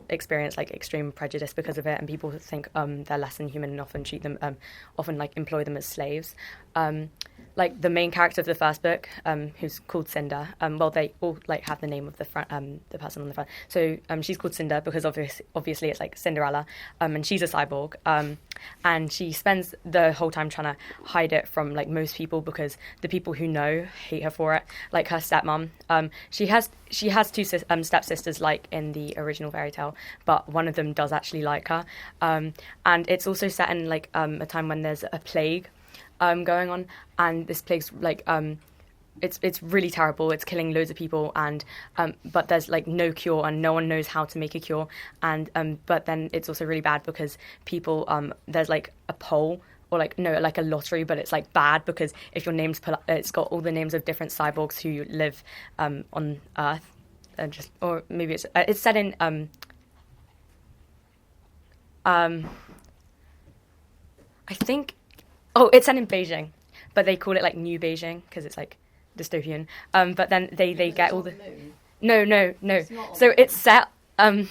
[SPEAKER 5] experience like extreme prejudice because of it, and people think they're less than human and often treat them often like employ them as slaves. Like the main character of the first book, who's called Cinder. Well, they all like have the name of the person on the front. So she's called Cinder because obviously it's like Cinderella, and she's a cyborg. And she spends the whole time trying to hide it from like most people because the people who know hate her for it. Like her stepmom. She has two stepsisters like in the original fairy tale, but one of them does actually like her. And it's also set in like a time when there's a plague going on, and this plague's like it's really terrible. It's killing loads of people, and but there's like no cure, and no one knows how to make a cure. And but then it's also really bad because people there's like a poll, or like a lottery, but it's like bad because if your name's it's got all the names of different cyborgs who live on Earth, and just, or maybe it's set in I think. Oh, it's set in Beijing, but they call it like New Beijing because it's like dystopian. But then they get all the no. So it's set on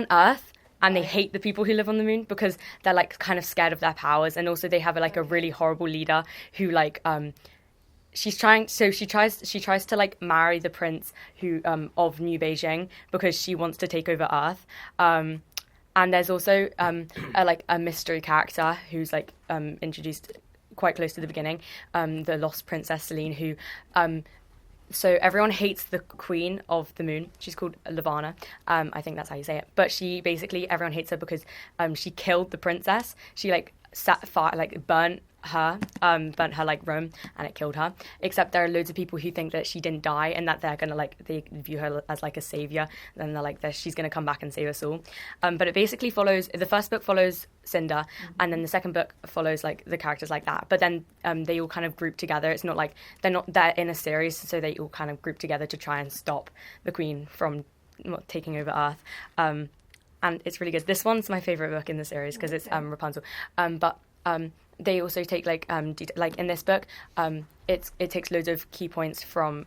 [SPEAKER 5] Earth, and they hate the people who live on the moon because they're like kind of scared of their powers, and also they have like a really horrible leader who like she tries to like marry the prince who of New Beijing because she wants to take over Earth. And there's also a mystery character who's like introduced quite close to the beginning, the lost princess Celine, who so everyone hates the queen of the moon. She's called Lavana. I think that's how you say it. But everyone hates her because she killed the princess. She like set fire, like burnt her like Rome, and it killed her. Except there are loads of people who think that she didn't die, and that they're gonna like, they view her as like a savior, and they're like she's gonna come back and save us all. But it basically follows, the first book follows Cinder, and then the second book follows like the characters like that. But then they all kind of group together. It's not like they're in a series, so they all kind of group together to try and stop the queen from taking over Earth. And it's really good. This one's my favorite book in the series because it's Rapunzel. But they also take like in this book, it takes loads of key points from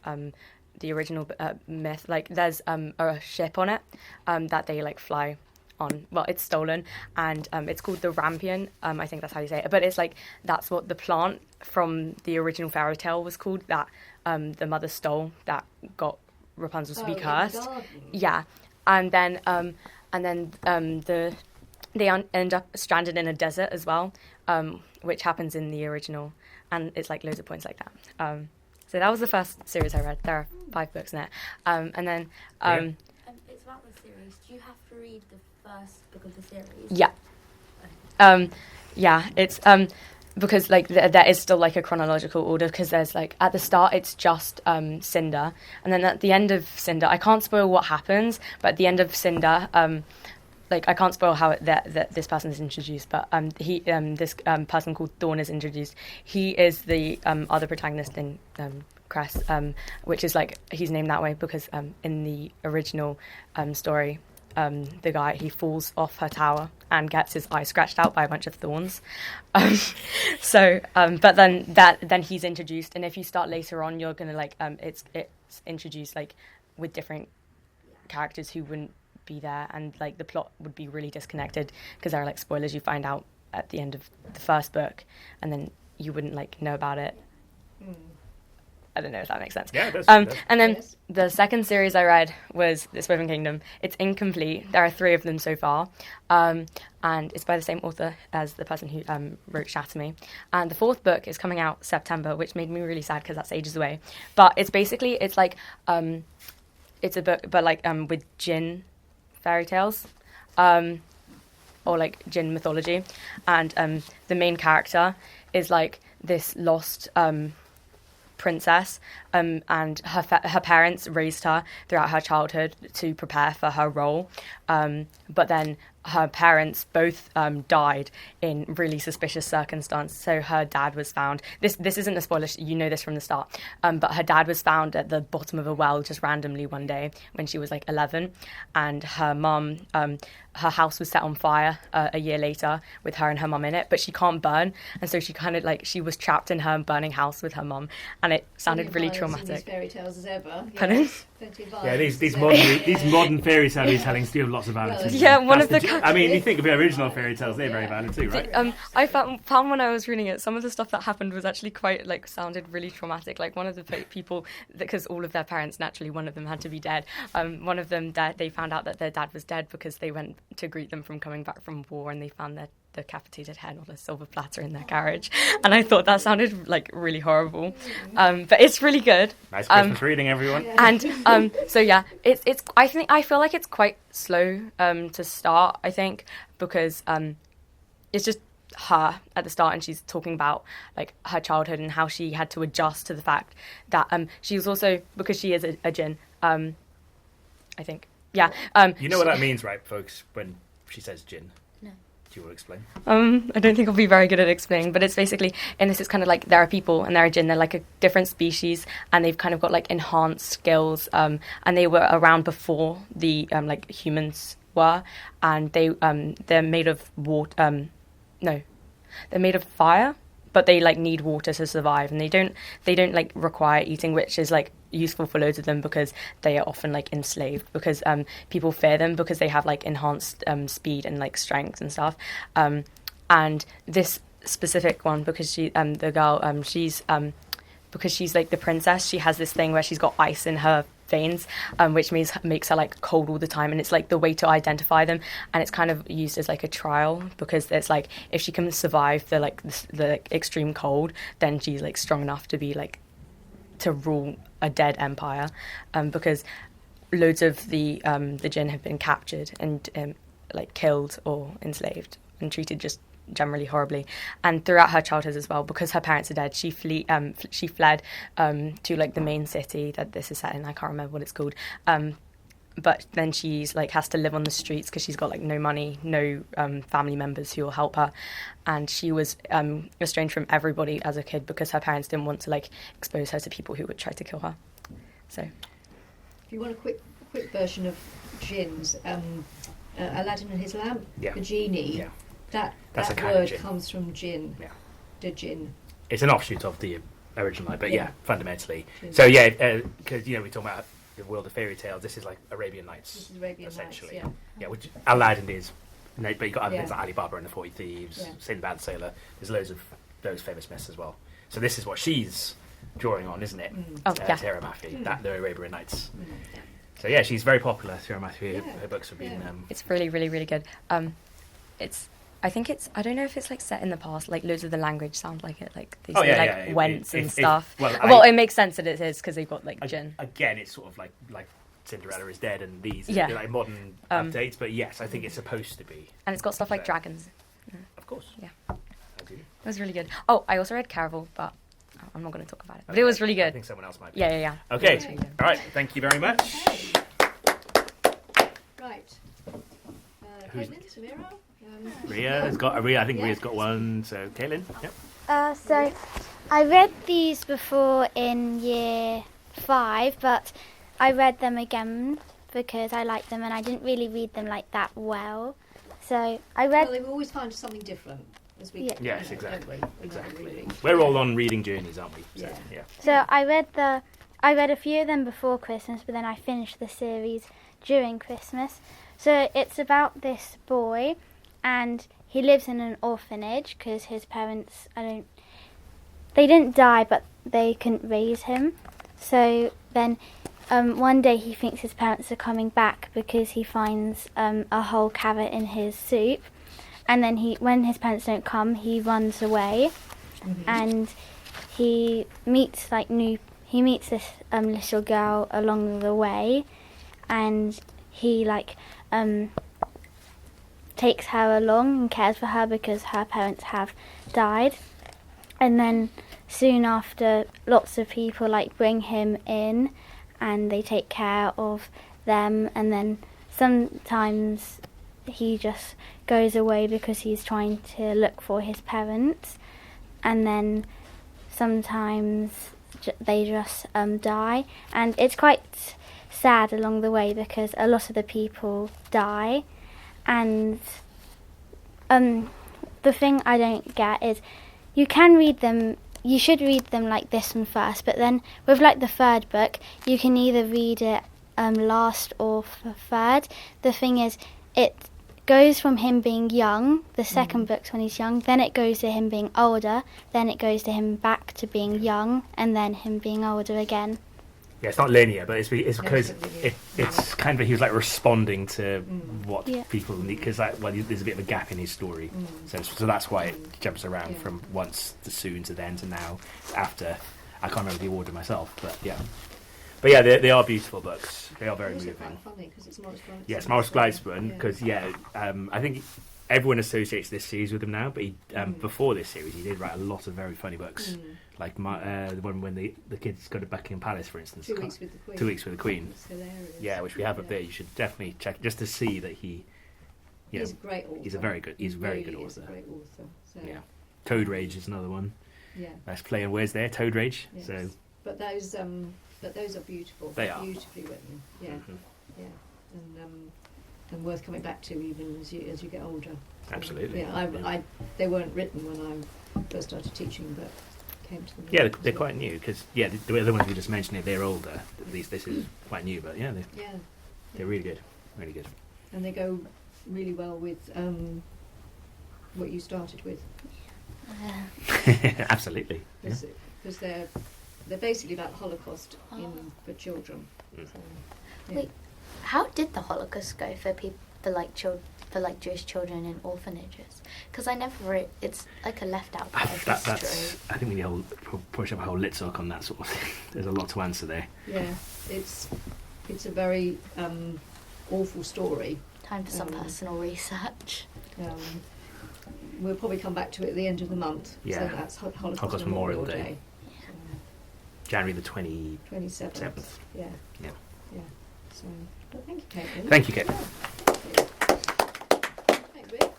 [SPEAKER 5] the original myth. Like there's a ship on it that they like fly on. Well, it's stolen, and it's called the Rampion. I think that's how you say it. But it's like that's what the plant from the original fairy tale was called, that the mother stole, that got Rapunzel to be cursed. Yeah, and then they end up stranded in a desert as well, which happens in the original, and it's like loads of points like that. So that was the first series I read. There are 5 books in it, and then
[SPEAKER 4] it's about the series. Do you have to read the first book of the series?
[SPEAKER 5] Yeah, yeah. It's because like there is still like a chronological order, because there's like at the start it's just Cinder, and then at the end of Cinder, I can't spoil what happens, but at the end of Cinder, like I can't spoil how that this person is introduced, but this person called Thorn is introduced. He is the other protagonist in Cress, which is like, he's named that way because in the original story, the guy, he falls off her tower and gets his eye scratched out by a bunch of thorns. But then he's introduced, and if you start later on, you're gonna like it's introduced like with different characters who wouldn't be there, and like the plot would be really disconnected because there are like spoilers you find out at the end of the first book, and then you wouldn't like know about it. I don't know if that makes sense.
[SPEAKER 2] Yeah, it does.
[SPEAKER 5] And then
[SPEAKER 1] Yes.
[SPEAKER 5] the second series I read was This Woven Kingdom. It's incomplete. There are 3 of them so far. And it's by the same author as the person who wrote Shatter Me. And the 4th book is coming out September, which made me really sad because that's ages away. But it's basically, it's like, it's a book, but like with Jinn fairy tales. Or like Jinn mythology. And the main character is like this lost princess, and her parents raised her throughout her childhood to prepare for her role, but then her parents both died in really suspicious circumstances. So her dad was found. This isn't a spoiler. You know this from the start. But her dad was found at the bottom of a well just randomly one day when she was like 11, and her mum. Her house was set on fire a year later with her and her mum in it, but she can't burn, and so she kind of like she was trapped in her burning house with her mum, and it sounded really
[SPEAKER 1] Violence in these
[SPEAKER 5] traumatic.
[SPEAKER 1] fairy tales as ever.
[SPEAKER 5] Pardon?
[SPEAKER 1] Yes, plenty of
[SPEAKER 2] Yeah,
[SPEAKER 1] violence.
[SPEAKER 2] these
[SPEAKER 1] So-
[SPEAKER 2] modern fairy tale retellings do have lots of violence.
[SPEAKER 1] Well,
[SPEAKER 2] in them.
[SPEAKER 5] Yeah, one of
[SPEAKER 2] That's
[SPEAKER 5] the
[SPEAKER 2] I mean, you think of the original fairy tales; they're very violent too, right?
[SPEAKER 5] I found when I was reading it, some of the stuff that happened was actually quite like sounded really traumatic. Like one of the people, because all of their parents naturally, one of them had to be dead. One of them, they found out that their dad was dead because they went to greet them from coming back from war, and they found their decapitated head on a silver platter in their carriage. And I thought that sounded like really horrible, but it's really good.
[SPEAKER 2] Nice Christmas reading, everyone.
[SPEAKER 5] And so yeah, it's I feel like it's quite slow to start, I think, because it's just her at the start, and she's talking about like her childhood and how she had to adjust to the fact that she was also, because she is a djinn, I think. Yeah.
[SPEAKER 2] You know what that means, right, folks, when she says gin?
[SPEAKER 4] No.
[SPEAKER 2] Do you want to explain?
[SPEAKER 5] I don't think I'll be very good at explaining, but it's basically, in this, it's kind of like there are people and there are jinn. They're like a different species, and they've kind of got like enhanced skills, and they were around before the like humans were, and they're made of water. No, they're made of fire, but they like need water to survive, and they don't like require eating, which is like useful for loads of them because they are often like enslaved, because people fear them because they have like enhanced speed and like strength and stuff, and this specific one, because she the girl she's because she's like the princess, she has this thing where she's got ice in her veins, which makes her like cold all the time, and it's like the way to identify them, and it's kind of used as like a trial, because it's like if she can survive the extreme cold, then she's like strong enough to be like to rule a dead empire, because loads of the jinn have been captured and like killed or enslaved and treated just generally horribly. And throughout her childhood as well, because her parents are dead, she fled to like the main city that this is set in. I can't remember what it's called, but then she's like has to live on the streets because she's got like no money, no family members who will help her, and she was estranged from everybody as a kid because her parents didn't want to like expose her to people who would try to kill her. So
[SPEAKER 1] If you want a quick version of jinns, Aladdin and his lamp,
[SPEAKER 2] Yeah.
[SPEAKER 1] the genie,
[SPEAKER 2] Yeah.
[SPEAKER 1] that
[SPEAKER 2] That's a kind of
[SPEAKER 1] word
[SPEAKER 2] jinn.
[SPEAKER 1] comes from jinn.
[SPEAKER 2] Yeah.
[SPEAKER 1] The jinn.
[SPEAKER 2] It's an offshoot of the original, but yeah,
[SPEAKER 1] Yeah.
[SPEAKER 2] fundamentally.
[SPEAKER 1] Jinn.
[SPEAKER 2] So yeah, because we're talking about the world of fairy tales. This is like Arabian Nights,
[SPEAKER 1] This is Arabian
[SPEAKER 2] essentially.
[SPEAKER 1] Nights,
[SPEAKER 2] Yeah, which Aladdin is, but you've got other
[SPEAKER 1] Yeah.
[SPEAKER 2] things like Alibaba and the 40 Thieves,
[SPEAKER 1] Yeah.
[SPEAKER 2] Sinbad the Sailor. There's loads of those famous myths as well. So this is what she's drawing on, isn't it?
[SPEAKER 5] Oh, yeah.
[SPEAKER 2] Tara Mafi, that the Arabian Nights.
[SPEAKER 1] Mm.
[SPEAKER 2] So yeah, she's very popular. Tara Mafi,
[SPEAKER 1] Yeah.
[SPEAKER 2] her books have been.
[SPEAKER 1] Yeah.
[SPEAKER 5] it's really, really, really good. I don't know if it's like set in the past, like loads of the language sounds like it, like they
[SPEAKER 2] Oh,
[SPEAKER 5] say
[SPEAKER 2] yeah,
[SPEAKER 5] like
[SPEAKER 2] yeah,
[SPEAKER 5] whence and
[SPEAKER 2] if-
[SPEAKER 5] stuff.
[SPEAKER 2] well,
[SPEAKER 5] It makes sense that it is because they've got like jinn.
[SPEAKER 2] Again, it's sort of like Cinderella is dead and these
[SPEAKER 5] Yeah.
[SPEAKER 2] like modern updates. But yes, I think it's supposed to be.
[SPEAKER 5] And it's got stuff like
[SPEAKER 2] So-
[SPEAKER 5] dragons.
[SPEAKER 2] Of course.
[SPEAKER 5] Yeah.
[SPEAKER 2] I do.
[SPEAKER 5] It was really good. Oh, I also read Caraval, but I'm not going to talk about it. But it was really
[SPEAKER 2] I
[SPEAKER 5] good.
[SPEAKER 2] think someone else might be.
[SPEAKER 5] Yeah.
[SPEAKER 2] Okay.
[SPEAKER 5] It was really good.
[SPEAKER 2] All right. Thank you very much.
[SPEAKER 1] Right.
[SPEAKER 2] Who's-
[SPEAKER 1] Caitlin, Samira?
[SPEAKER 2] Ria's got. I think Ria's got one. So Caitlin. Yep.
[SPEAKER 8] So I read these before in year 5, but I read them again because I liked them and I didn't really read them like that well. So I read.
[SPEAKER 1] Well, they always find something different as we
[SPEAKER 8] Yeah.
[SPEAKER 2] Yes,
[SPEAKER 1] don't
[SPEAKER 2] exactly.
[SPEAKER 1] we?
[SPEAKER 2] Exactly.
[SPEAKER 1] Reading.
[SPEAKER 2] We're all on reading journeys, aren't we? So,
[SPEAKER 1] Yeah.
[SPEAKER 2] yeah.
[SPEAKER 8] So I read a few of them before Christmas, but then I finished the series during Christmas. So it's about this boy, and he lives in an orphanage because his parents, they didn't die, but they couldn't raise him. So then one day he thinks his parents are coming back because he finds a whole carrot in his soup. And then when his parents don't come, he runs away, and he meets this little girl along the way, and he takes her along and cares for her because her parents have died. And then soon after, lots of people bring him in, and they take care of them. And then sometimes he just goes away because he's trying to look for his parents, and then sometimes they just die, and it's quite sad along the way because a lot of the people die. And the thing I don't get is you should read them like this one first, but then with the third book you can either read it last or third. The thing is, it goes from him being young, the second book's when he's young, then it goes to him being older, then it goes to him back to being young, and then him being older again.
[SPEAKER 2] Yeah, it's not linear, but it's because it's kind of he was responding to what people need, because there's a bit of a gap in his story, so that's why it jumps around from once to soon to then to now. After, I can't remember the order myself, but yeah. But yeah, they are beautiful books. They are very moving.
[SPEAKER 1] Quite funny because it's Morris Gleitzman.
[SPEAKER 2] Yeah, it's Morris Gleitzman, because I think everyone associates this series with him now, but he, before this series he did write a lot of very funny books, like the one when the kids go to Buckingham Palace, for instance.
[SPEAKER 1] 2 Weeks with the Queen.
[SPEAKER 2] 2 Weeks with the Queen.
[SPEAKER 1] It's hilarious.
[SPEAKER 2] Yeah, which we have up there. You should definitely check just to see that he's
[SPEAKER 1] a great author.
[SPEAKER 2] He's a very good author.
[SPEAKER 1] Is a great author. So.
[SPEAKER 2] Yeah, Toad Rage is another one.
[SPEAKER 1] Yeah.
[SPEAKER 2] Nice play on words there, Toad Rage.
[SPEAKER 1] Yes.
[SPEAKER 2] So,
[SPEAKER 1] but those are beautiful.
[SPEAKER 2] They are
[SPEAKER 1] beautifully written. Yeah, yeah, and worth coming back to even as you get older.
[SPEAKER 2] Absolutely.
[SPEAKER 1] Yeah, they weren't written when I first started teaching, but came to them.
[SPEAKER 2] Yeah, they're quite new because the other ones we just mentioned, they're older. At least this is quite new, but they're really good, really good.
[SPEAKER 1] And they go really well with what you started with.
[SPEAKER 2] Absolutely.
[SPEAKER 1] Because they're basically about the Holocaust for children. So, yeah.
[SPEAKER 4] Wait, how did the Holocaust go for people for Jewish children in orphanages? Because I never it's like a left out part of history.
[SPEAKER 2] I think we need to push up a whole Litsoc on that sort of thing. There's a lot to answer there.
[SPEAKER 1] Yeah, it's a very awful story.
[SPEAKER 4] Time for some personal research.
[SPEAKER 1] We'll probably come back to it at the end of the month.
[SPEAKER 2] Yeah.
[SPEAKER 1] So that's Holocaust Memorial Day.
[SPEAKER 2] January the 27th.
[SPEAKER 1] 27th. Yeah.
[SPEAKER 2] Yeah.
[SPEAKER 1] Yeah. So, well, thank you, Caitlin.
[SPEAKER 2] Thank you, Caitlin.
[SPEAKER 1] Okay, Rick.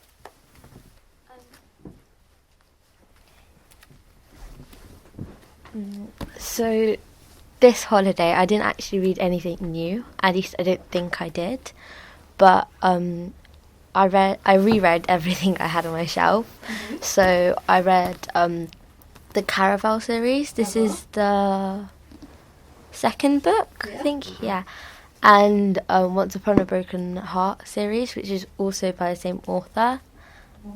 [SPEAKER 9] So this holiday I didn't actually read anything new, at least I don't think I did, but I reread everything I had on my shelf. So I read the Caraval series. This is the second book, I think, yeah. And Once Upon a Broken Heart series, which is also by the same author,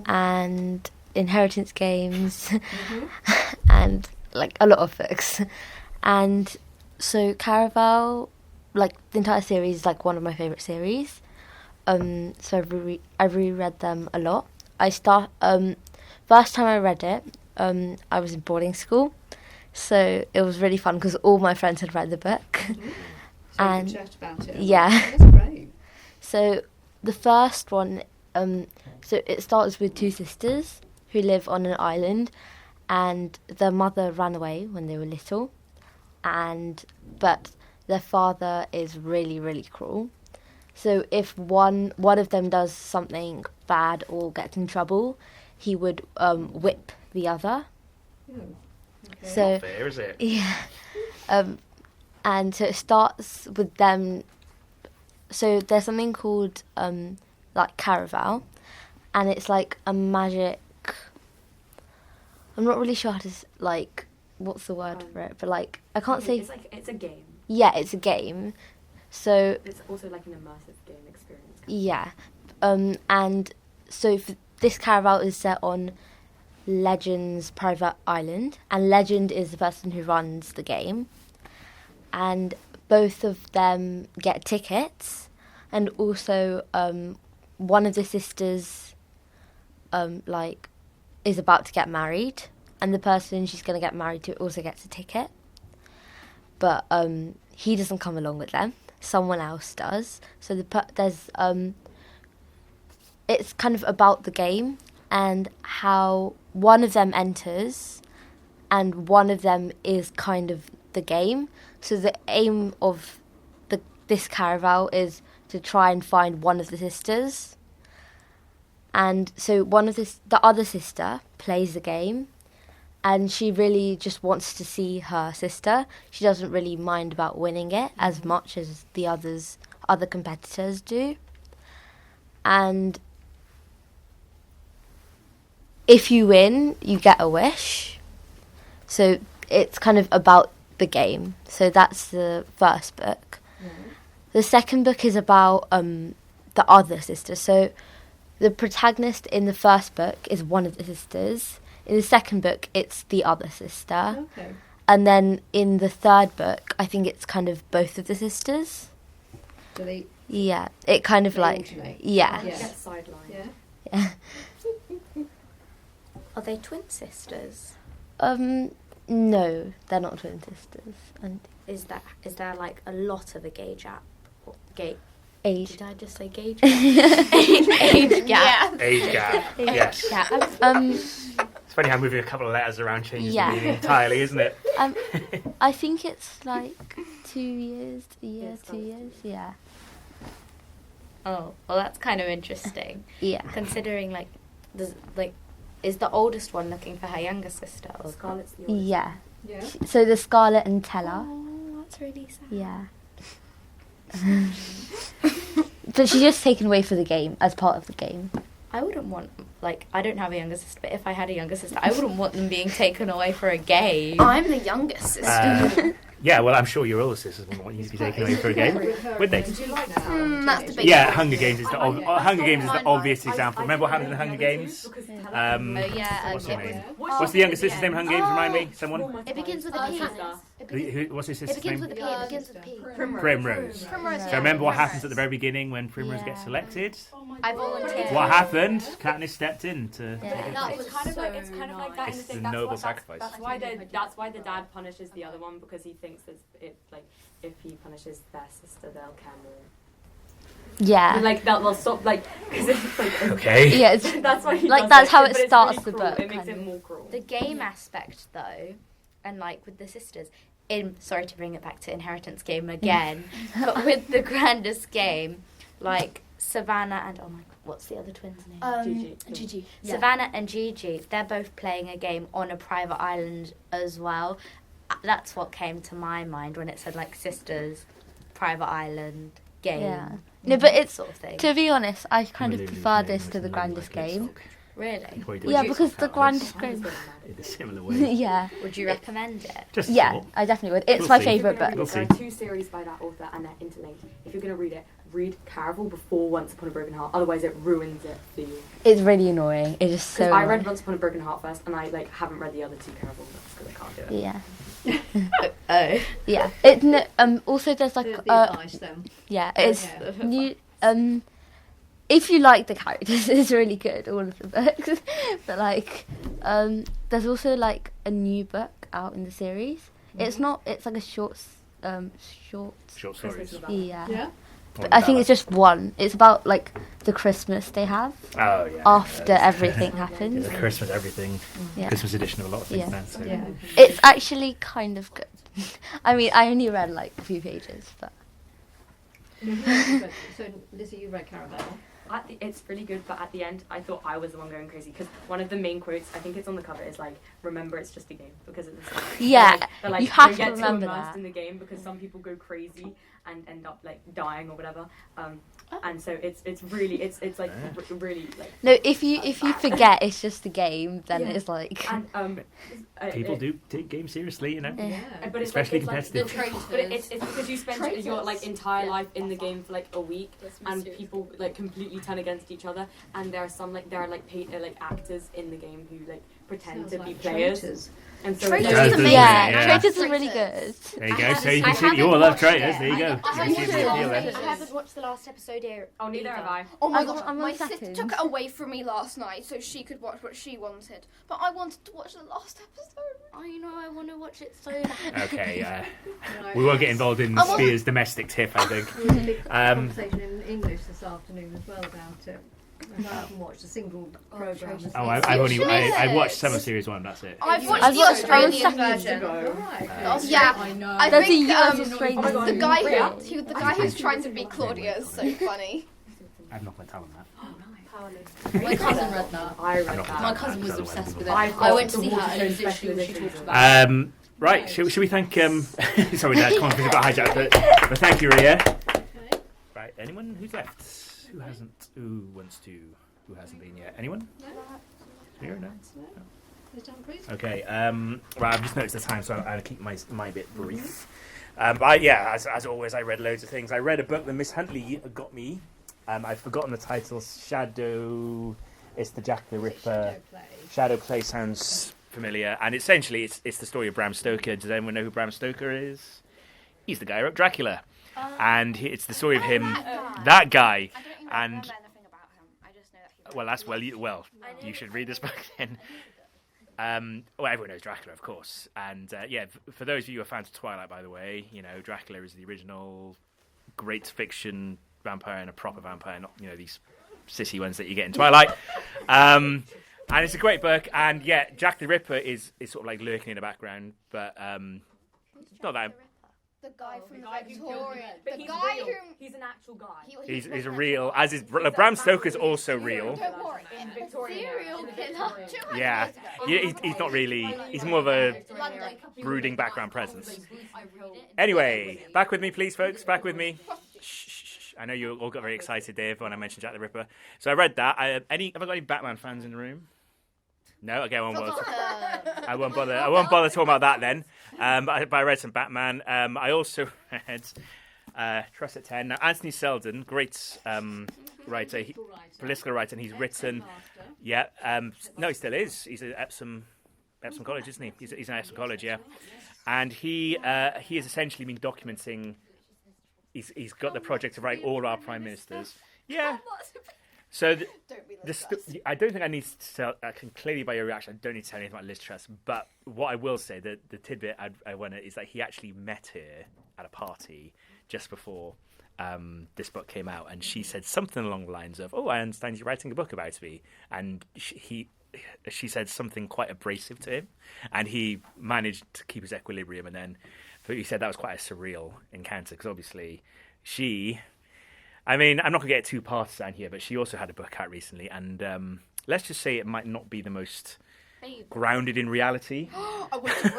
[SPEAKER 9] and Inheritance Games, and a lot of books. And so Caraval, the entire series is one of my favourite series. So I've reread them a lot. First time I read it, I was in boarding school, so it was really fun because all my friends had read the book.
[SPEAKER 1] So you can chat about it.
[SPEAKER 9] Yeah.
[SPEAKER 1] That's great.
[SPEAKER 9] So the first one, so it starts with two sisters who live on an island, and their mother ran away when they were little, but their father is really, really cruel. So if one of them does something bad or gets in trouble, he would whip the other.
[SPEAKER 1] Okay.
[SPEAKER 9] So
[SPEAKER 2] Not fair, is it?
[SPEAKER 9] yeah, and so it starts with them. So there's something called Caraval, and it's a magic. I'm not really sure how to what's the word for it, but I can't say.
[SPEAKER 5] It's a game.
[SPEAKER 9] Yeah, it's a game. So
[SPEAKER 5] It's also an immersive game experience.
[SPEAKER 9] yeah, and so this Caraval is set on Legend's private island, and Legend is the person who runs the game. and both of them get tickets, and also one of the sisters is about to get married, and the person she's going to get married to also gets a ticket, but he doesn't come along with them. Someone else does. So it's kind of about the game and how one of them enters and one of them is kind of the game. So the aim of this caravel is to try and find one of the sisters. And so the other sister plays the game, and she really just wants to see her sister. She doesn't really mind about winning it as much as the other competitors do. And if you win, you get a wish. So it's kind of about the game. So that's the first book. The second book is about the other sister. So the protagonist in the first book is one of the sisters. In the second book, it's the other sister.
[SPEAKER 1] Okay.
[SPEAKER 9] And then in the third book, I think it's kind of both of the sisters.
[SPEAKER 1] Do they?
[SPEAKER 9] Yeah, it kind of
[SPEAKER 1] They
[SPEAKER 9] like
[SPEAKER 1] alternate?
[SPEAKER 9] yeah.
[SPEAKER 1] Yeah.
[SPEAKER 10] Get sidelined.
[SPEAKER 1] Yeah.
[SPEAKER 4] Are they twin sisters?
[SPEAKER 9] No, they're not twin sisters. And
[SPEAKER 4] Is there like a lot of a gauge gap?
[SPEAKER 9] age.
[SPEAKER 4] Did I just say gauge gap? Age gap.
[SPEAKER 2] Age gap. Yes. It's funny how moving a couple of letters around changes
[SPEAKER 9] Yeah.
[SPEAKER 2] the meaning entirely, isn't it?
[SPEAKER 9] I think it's like 2 years, a year, 2 years. Yeah.
[SPEAKER 4] Oh, well, that's kind of interesting.
[SPEAKER 9] Yeah.
[SPEAKER 4] Considering is the oldest one looking for her younger sister? Or?
[SPEAKER 10] Scarlett's the oldest.
[SPEAKER 9] Yeah.
[SPEAKER 1] Yeah.
[SPEAKER 9] So there's Scarlet and Tella.
[SPEAKER 4] Oh, that's really sad.
[SPEAKER 9] Yeah. But she's just taken away for the game, as part of the game.
[SPEAKER 4] I wouldn't want, I don't have a younger sister, but if I had a younger sister, I wouldn't want them being taken away for a game.
[SPEAKER 7] I'm the youngest sister.
[SPEAKER 2] Yeah, well, I'm sure your older sisters wouldn't want you to be taken away for a game, would they?
[SPEAKER 1] Did you like that?
[SPEAKER 7] That's the big
[SPEAKER 2] Yeah,
[SPEAKER 7] one.
[SPEAKER 2] Hunger Games is the obvious example. Remember what happened in the Hunger Games?
[SPEAKER 4] Oh, yeah,
[SPEAKER 2] What's her
[SPEAKER 4] okay.
[SPEAKER 2] name? What's the younger sister's name in Hunger Games? Remind me, someone.
[SPEAKER 7] It begins with a P.
[SPEAKER 2] What's his
[SPEAKER 7] It
[SPEAKER 2] sister's
[SPEAKER 7] begins
[SPEAKER 2] name?
[SPEAKER 7] with a P. It begins with a P.
[SPEAKER 2] Primrose.
[SPEAKER 7] Primrose.
[SPEAKER 2] So remember what happens at the very beginning when Primrose gets selected?
[SPEAKER 4] I volunteered.
[SPEAKER 2] What happened? Katniss stepped in to.
[SPEAKER 7] That was
[SPEAKER 10] It's kind of like that in
[SPEAKER 2] It's
[SPEAKER 10] the thing.
[SPEAKER 2] a
[SPEAKER 10] That's
[SPEAKER 2] noble
[SPEAKER 10] what,
[SPEAKER 2] sacrifice.
[SPEAKER 10] That's why the dad punishes the other one, because he thinks that if he punishes their sister, they'll care more.
[SPEAKER 9] Yeah.
[SPEAKER 10] Like they'll stop because it's
[SPEAKER 2] Okay.
[SPEAKER 9] Yeah, it's
[SPEAKER 10] that's why he
[SPEAKER 9] like
[SPEAKER 10] does
[SPEAKER 9] that's
[SPEAKER 10] it,
[SPEAKER 9] how
[SPEAKER 10] but
[SPEAKER 9] it
[SPEAKER 10] it's
[SPEAKER 9] starts
[SPEAKER 10] really
[SPEAKER 9] the
[SPEAKER 10] cruel.
[SPEAKER 9] book.
[SPEAKER 10] It makes
[SPEAKER 9] kind
[SPEAKER 10] it
[SPEAKER 9] of.
[SPEAKER 10] more cruel.
[SPEAKER 4] The game aspect, though, and with the sisters, sorry to bring it back to Inheritance Game again, but with the grandest game, Savannah and what's the other twins' name?
[SPEAKER 10] Gigi.
[SPEAKER 4] Savannah and Gigi, they're both playing a game on a private island as well. That's what came to my mind when it said sisters, private island game.
[SPEAKER 9] Yeah. No, but it's
[SPEAKER 4] sort of thing.
[SPEAKER 9] to be honest, I kind of
[SPEAKER 2] Lily's
[SPEAKER 9] prefer
[SPEAKER 2] name
[SPEAKER 9] this
[SPEAKER 2] was
[SPEAKER 9] to the
[SPEAKER 2] Lily
[SPEAKER 9] grandest game.
[SPEAKER 2] Litsoc.
[SPEAKER 4] Really?
[SPEAKER 9] Yeah, because the grandest game.
[SPEAKER 2] In a similar way.
[SPEAKER 9] Yeah.
[SPEAKER 4] Would you recommend it?
[SPEAKER 2] Just
[SPEAKER 9] Yeah,
[SPEAKER 2] thought.
[SPEAKER 9] I definitely would. It's
[SPEAKER 2] We'll
[SPEAKER 9] my
[SPEAKER 2] see.
[SPEAKER 9] favourite
[SPEAKER 10] There
[SPEAKER 9] book.
[SPEAKER 2] We'll
[SPEAKER 10] are
[SPEAKER 2] see.
[SPEAKER 10] 2 series by that author and they're interlinked. If you're going to read it, read Caraval before Once Upon a Broken Heart. Otherwise, it ruins it for you.
[SPEAKER 9] It's really annoying. It is so.
[SPEAKER 10] Because I read
[SPEAKER 9] annoying.
[SPEAKER 10] Once Upon a Broken Heart first, and I haven't read the other 2 Caraval books because I can't do it.
[SPEAKER 9] Yeah.
[SPEAKER 4] Oh.
[SPEAKER 9] Yeah. It also there's
[SPEAKER 1] The ice them.
[SPEAKER 9] yeah, it's
[SPEAKER 1] Yeah.
[SPEAKER 9] new if you like the characters, it's really good, all of the books. But there's also a new book out in the series. It's not it's like a short
[SPEAKER 2] Short stories.
[SPEAKER 9] yeah.
[SPEAKER 1] Yeah.
[SPEAKER 9] But I think it's just one. It's about the Christmas they have
[SPEAKER 2] Oh yeah.
[SPEAKER 9] after
[SPEAKER 2] Yeah,
[SPEAKER 9] everything
[SPEAKER 2] yeah,
[SPEAKER 9] happens.
[SPEAKER 2] the Christmas everything.
[SPEAKER 9] Yeah.
[SPEAKER 2] Christmas edition of a lot of things
[SPEAKER 9] Yeah.
[SPEAKER 2] now. So.
[SPEAKER 1] Yeah.
[SPEAKER 9] It's actually kind of good. I mean, I only read a few pages, but
[SPEAKER 1] So, Lizzie, you read Caravel.
[SPEAKER 10] It's really good, but at the end, I thought I was the one going crazy because one of the main quotes, I think it's on the cover, is remember it's just a game, because at the start,
[SPEAKER 9] yeah,
[SPEAKER 10] they're
[SPEAKER 9] you have
[SPEAKER 10] they
[SPEAKER 9] to
[SPEAKER 10] get
[SPEAKER 9] remember
[SPEAKER 10] too immersed
[SPEAKER 9] that.
[SPEAKER 10] in the game because some people go crazy and end up dying or whatever, and so it's really really
[SPEAKER 9] No, if you forget it's just a game, then
[SPEAKER 10] Yeah.
[SPEAKER 9] it's
[SPEAKER 10] and
[SPEAKER 2] People do take games seriously, you know.
[SPEAKER 1] Yeah.
[SPEAKER 10] But it's
[SPEAKER 2] Especially
[SPEAKER 10] it's
[SPEAKER 2] competitive.
[SPEAKER 10] But it's because you spend your entire life in the game for a week, and people completely turn against each other, and there are some there are actors in the game who pretend
[SPEAKER 1] Sounds
[SPEAKER 10] to be
[SPEAKER 1] like
[SPEAKER 10] players.
[SPEAKER 1] traitors.
[SPEAKER 10] And so
[SPEAKER 7] Traitors
[SPEAKER 10] it's-
[SPEAKER 7] is amazing.
[SPEAKER 9] Yeah,
[SPEAKER 2] Yeah.
[SPEAKER 9] Traitors is really good.
[SPEAKER 2] There you go.
[SPEAKER 4] I
[SPEAKER 2] So you can
[SPEAKER 4] haven't
[SPEAKER 2] see you all love
[SPEAKER 4] watched
[SPEAKER 2] traitors.
[SPEAKER 4] it.
[SPEAKER 2] There you go.
[SPEAKER 4] I
[SPEAKER 2] You can see the appeal there.
[SPEAKER 4] haven't watched the last episode here.
[SPEAKER 10] Oh, neither have I.
[SPEAKER 7] Oh my
[SPEAKER 9] I'm
[SPEAKER 7] god,
[SPEAKER 9] on
[SPEAKER 7] my sister
[SPEAKER 9] seconds.
[SPEAKER 7] took it away from me last night so she could watch what she wanted. But I wanted to watch the last episode.
[SPEAKER 4] Oh, you know, I want to watch it so bad.
[SPEAKER 2] Okay. We won't get involved in Spears' domestic tip, I think.
[SPEAKER 1] There was a big conversation in English this afternoon as well about it. And I haven't watched a single programme.
[SPEAKER 2] Oh, I've watched Summer Series 1. That's it.
[SPEAKER 7] I've watched
[SPEAKER 9] I've
[SPEAKER 7] the
[SPEAKER 9] watched
[SPEAKER 7] Australian
[SPEAKER 9] seconds
[SPEAKER 7] version.
[SPEAKER 1] Right.
[SPEAKER 7] Yeah,
[SPEAKER 10] I know.
[SPEAKER 7] I
[SPEAKER 9] There's
[SPEAKER 7] think
[SPEAKER 9] a US Australian
[SPEAKER 7] the guy
[SPEAKER 9] version.
[SPEAKER 7] the guy who's trying to be Claudia is so funny.
[SPEAKER 2] I've not been telling that.
[SPEAKER 11] My cousin read that.
[SPEAKER 10] I read
[SPEAKER 2] I'm not
[SPEAKER 10] that.
[SPEAKER 11] My cousin was obsessed with it.
[SPEAKER 10] I've
[SPEAKER 11] I
[SPEAKER 10] got
[SPEAKER 11] went to
[SPEAKER 10] the
[SPEAKER 11] see her and
[SPEAKER 10] Waterstone
[SPEAKER 11] it was
[SPEAKER 10] special
[SPEAKER 11] literally all she
[SPEAKER 10] edition.
[SPEAKER 11] talked about.
[SPEAKER 2] Right. Should we thank? Sorry, that conversation got hijacked. But thank you, Ria. Right. Anyone who's left? Who hasn't? Who wants to? Who hasn't been yet? Anyone? Here? No. Okay. Right. I've just noticed the time, so I'll keep my bit brief. But yeah, as always, I read loads of things. I read a book that Miss Huntley got me. I've forgotten the title. Shadow. It's the Jack the Ripper. Shadow Play sounds familiar, and essentially, it's the story of Bram Stoker. Does anyone know who Bram Stoker is? He's the guy who wrote Dracula, and it's the story of him. That guy.
[SPEAKER 4] I don't even
[SPEAKER 2] And
[SPEAKER 4] remember anything about him. I just know that he
[SPEAKER 2] well, that's you should read this book then. Well, everyone knows Dracula, of course, and yeah. For those of you who are fans of Twilight, by the way, you know Dracula is the original great fiction vampire and a proper vampire, not these sissy ones that you get in Twilight. And it's a great book, and yeah, Jack the Ripper is sort of like lurking in the background, but not that.
[SPEAKER 7] The guy from the
[SPEAKER 10] who killed
[SPEAKER 7] Victorian.
[SPEAKER 10] him. But
[SPEAKER 7] The
[SPEAKER 10] he's
[SPEAKER 7] guy
[SPEAKER 10] real.
[SPEAKER 7] who.
[SPEAKER 10] He's an actual guy.
[SPEAKER 2] He's a real, as is Bram Stoker's also real.
[SPEAKER 7] Don't worry.
[SPEAKER 10] In Victorian
[SPEAKER 7] Serial
[SPEAKER 10] era.
[SPEAKER 7] killer.
[SPEAKER 2] Yeah, he's not really. He's more of a
[SPEAKER 7] London.
[SPEAKER 2] brooding background presence. Anyway, back with me, please, folks. Back with me. Shh. I know you all got very excited, Dave, when I mentioned Jack the Ripper. So I read that. Have I got any Batman fans in the room? No. Okay, I won't bother. I won't bother talking about that then. But I read some Batman. I also read Trust at 10. Now, Anthony Seldon, great writer, political writer, and he's written. Yeah. No, he still is. He's at Epsom College, isn't he? He's in Epsom College, yeah. And he has essentially been documenting. He's got the project of writing all our prime ministers. Yeah. So I don't think I need to tell. I can clearly by your reaction, I don't need to tell anything about Liz Truss. But what I will say, the tidbit I want is that he actually met her at a party just before this book came out, and she said something along the lines of, "Oh, I understand you're writing a book about me," and she said something quite abrasive to him, and he managed to keep his equilibrium, and then he said that was quite a surreal encounter because obviously I mean, I'm not going to get too partisan here, but she also had a book out recently, and let's just say it might not be the most grounded in reality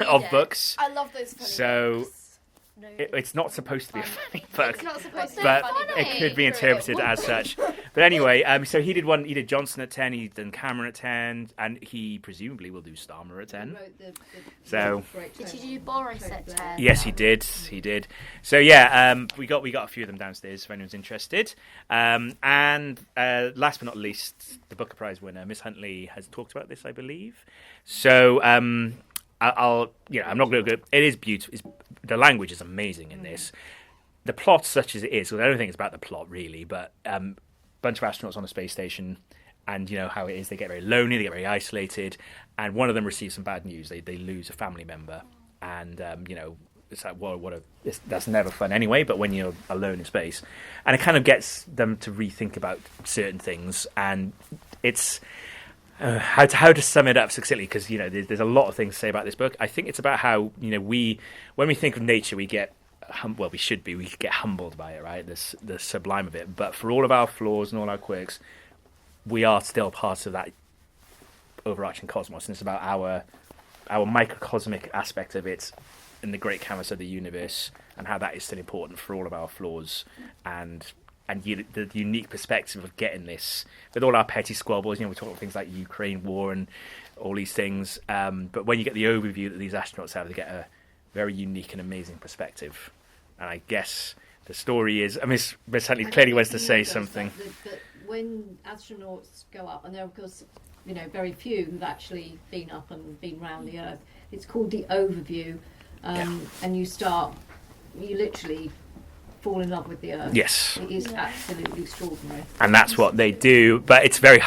[SPEAKER 2] of books.
[SPEAKER 7] I love those funny
[SPEAKER 2] So
[SPEAKER 7] books.
[SPEAKER 2] it's not supposed to be a funny book,
[SPEAKER 7] It's not supposed to be
[SPEAKER 2] but
[SPEAKER 7] funny.
[SPEAKER 2] it could be interpreted as such. But anyway, so he did Johnson at 10, he's done Cameron at 10, and he presumably will do Starmer at 10. So
[SPEAKER 4] Did you do Boris at 10?
[SPEAKER 2] yes, he did. So yeah, we got a few of them downstairs if anyone's interested. And last but not least, the Booker Prize winner, Miss Huntley, has talked about this, I believe. So I'm not going to go. It is beautiful. The language is amazing in this. The plot, such as it is, because I don't think it's about the plot really, but bunch of astronauts on a space station, and you know how it is. They get very lonely, they get very isolated, and one of them receives some bad news. They lose a family member, and it's like, well, that's never fun anyway. But when you're alone in space, and it kind of gets them to rethink about certain things, and it's. How to sum it up succinctly, because there's a lot of things to say about this book. I think it's about how when we think of nature, we get we get humbled by it, right? The sublime of it. But for all of our flaws and all our quirks, we are still part of that overarching cosmos, and it's about our microcosmic aspect of it in the great canvas of the universe, and how that is still important for all of our flaws and the unique perspective of getting this with all our petty squabbles. We talk about things like Ukraine war and all these things, but when you get the overview that these astronauts have, they get a very unique and amazing perspective. And I guess the story is, Miss Huntley clearly wants to say something.
[SPEAKER 1] That when astronauts go up, and they're of course very few who've actually been up and been round the Earth. It's called the overview, and you literally fall in love with the Earth.
[SPEAKER 2] Yes.
[SPEAKER 1] It is absolutely extraordinary.
[SPEAKER 2] And that's what they do, but it's very,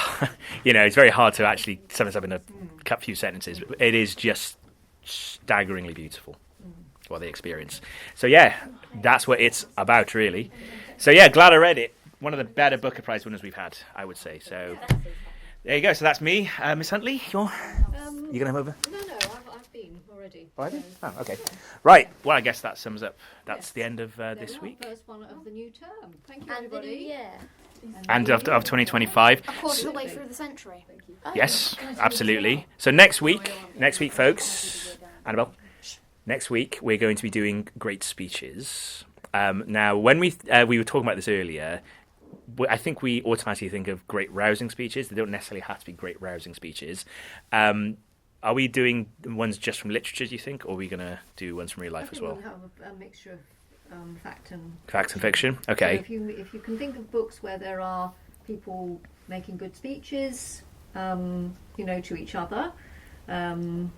[SPEAKER 2] it's very hard to actually sum this up in a few sentences. It is just staggeringly beautiful, what they experience. So yeah, that's what it's about, really. So yeah, glad I read it. One of the better Booker Prize winners we've had, I would say. So there you go. So that's me, Miss Huntley. You gonna come over?
[SPEAKER 1] No, I've been already.
[SPEAKER 2] Already? Oh, okay. Right. Well, I guess that sums up. That's the end of this week.
[SPEAKER 1] First one of the new term. Thank you,
[SPEAKER 4] And the new
[SPEAKER 1] everybody.
[SPEAKER 4] year.
[SPEAKER 2] And of 2025.
[SPEAKER 7] A quarter of the way through the century.
[SPEAKER 2] Yes, absolutely. So next week, folks, Annabelle, next week we're going to be doing great speeches. Now, when we were talking about this earlier, I think we automatically think of great rousing speeches. They don't necessarily have to be great rousing speeches. Are we doing ones just from literature, do you think, or are we going to do ones from real life as well?
[SPEAKER 1] We'll have a mixture of fact and
[SPEAKER 2] fiction. Okay.
[SPEAKER 1] So if you can think of books where there are people making good speeches, to each other, Hermione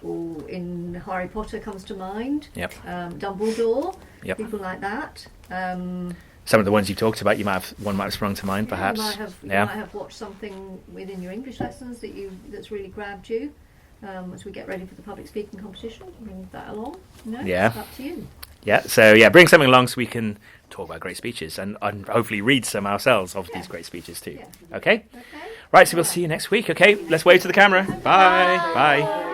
[SPEAKER 1] or in Harry Potter comes to mind.
[SPEAKER 2] Yep.
[SPEAKER 1] Dumbledore.
[SPEAKER 2] Yep.
[SPEAKER 1] People like that.
[SPEAKER 2] Some of the ones you talked about, one might have sprung to mind, perhaps.
[SPEAKER 1] You might have watched something within your English lessons that's really grabbed you. As we get ready for the public speaking competition, bring that along.
[SPEAKER 2] Yeah.
[SPEAKER 1] It's up to you.
[SPEAKER 2] Yeah. So bring something along so we can talk about great speeches and hopefully read some ourselves of these great speeches too.
[SPEAKER 1] Yeah.
[SPEAKER 2] Okay. Right. So we'll see you next week. Okay. Let's wave to the camera. Bye. Bye.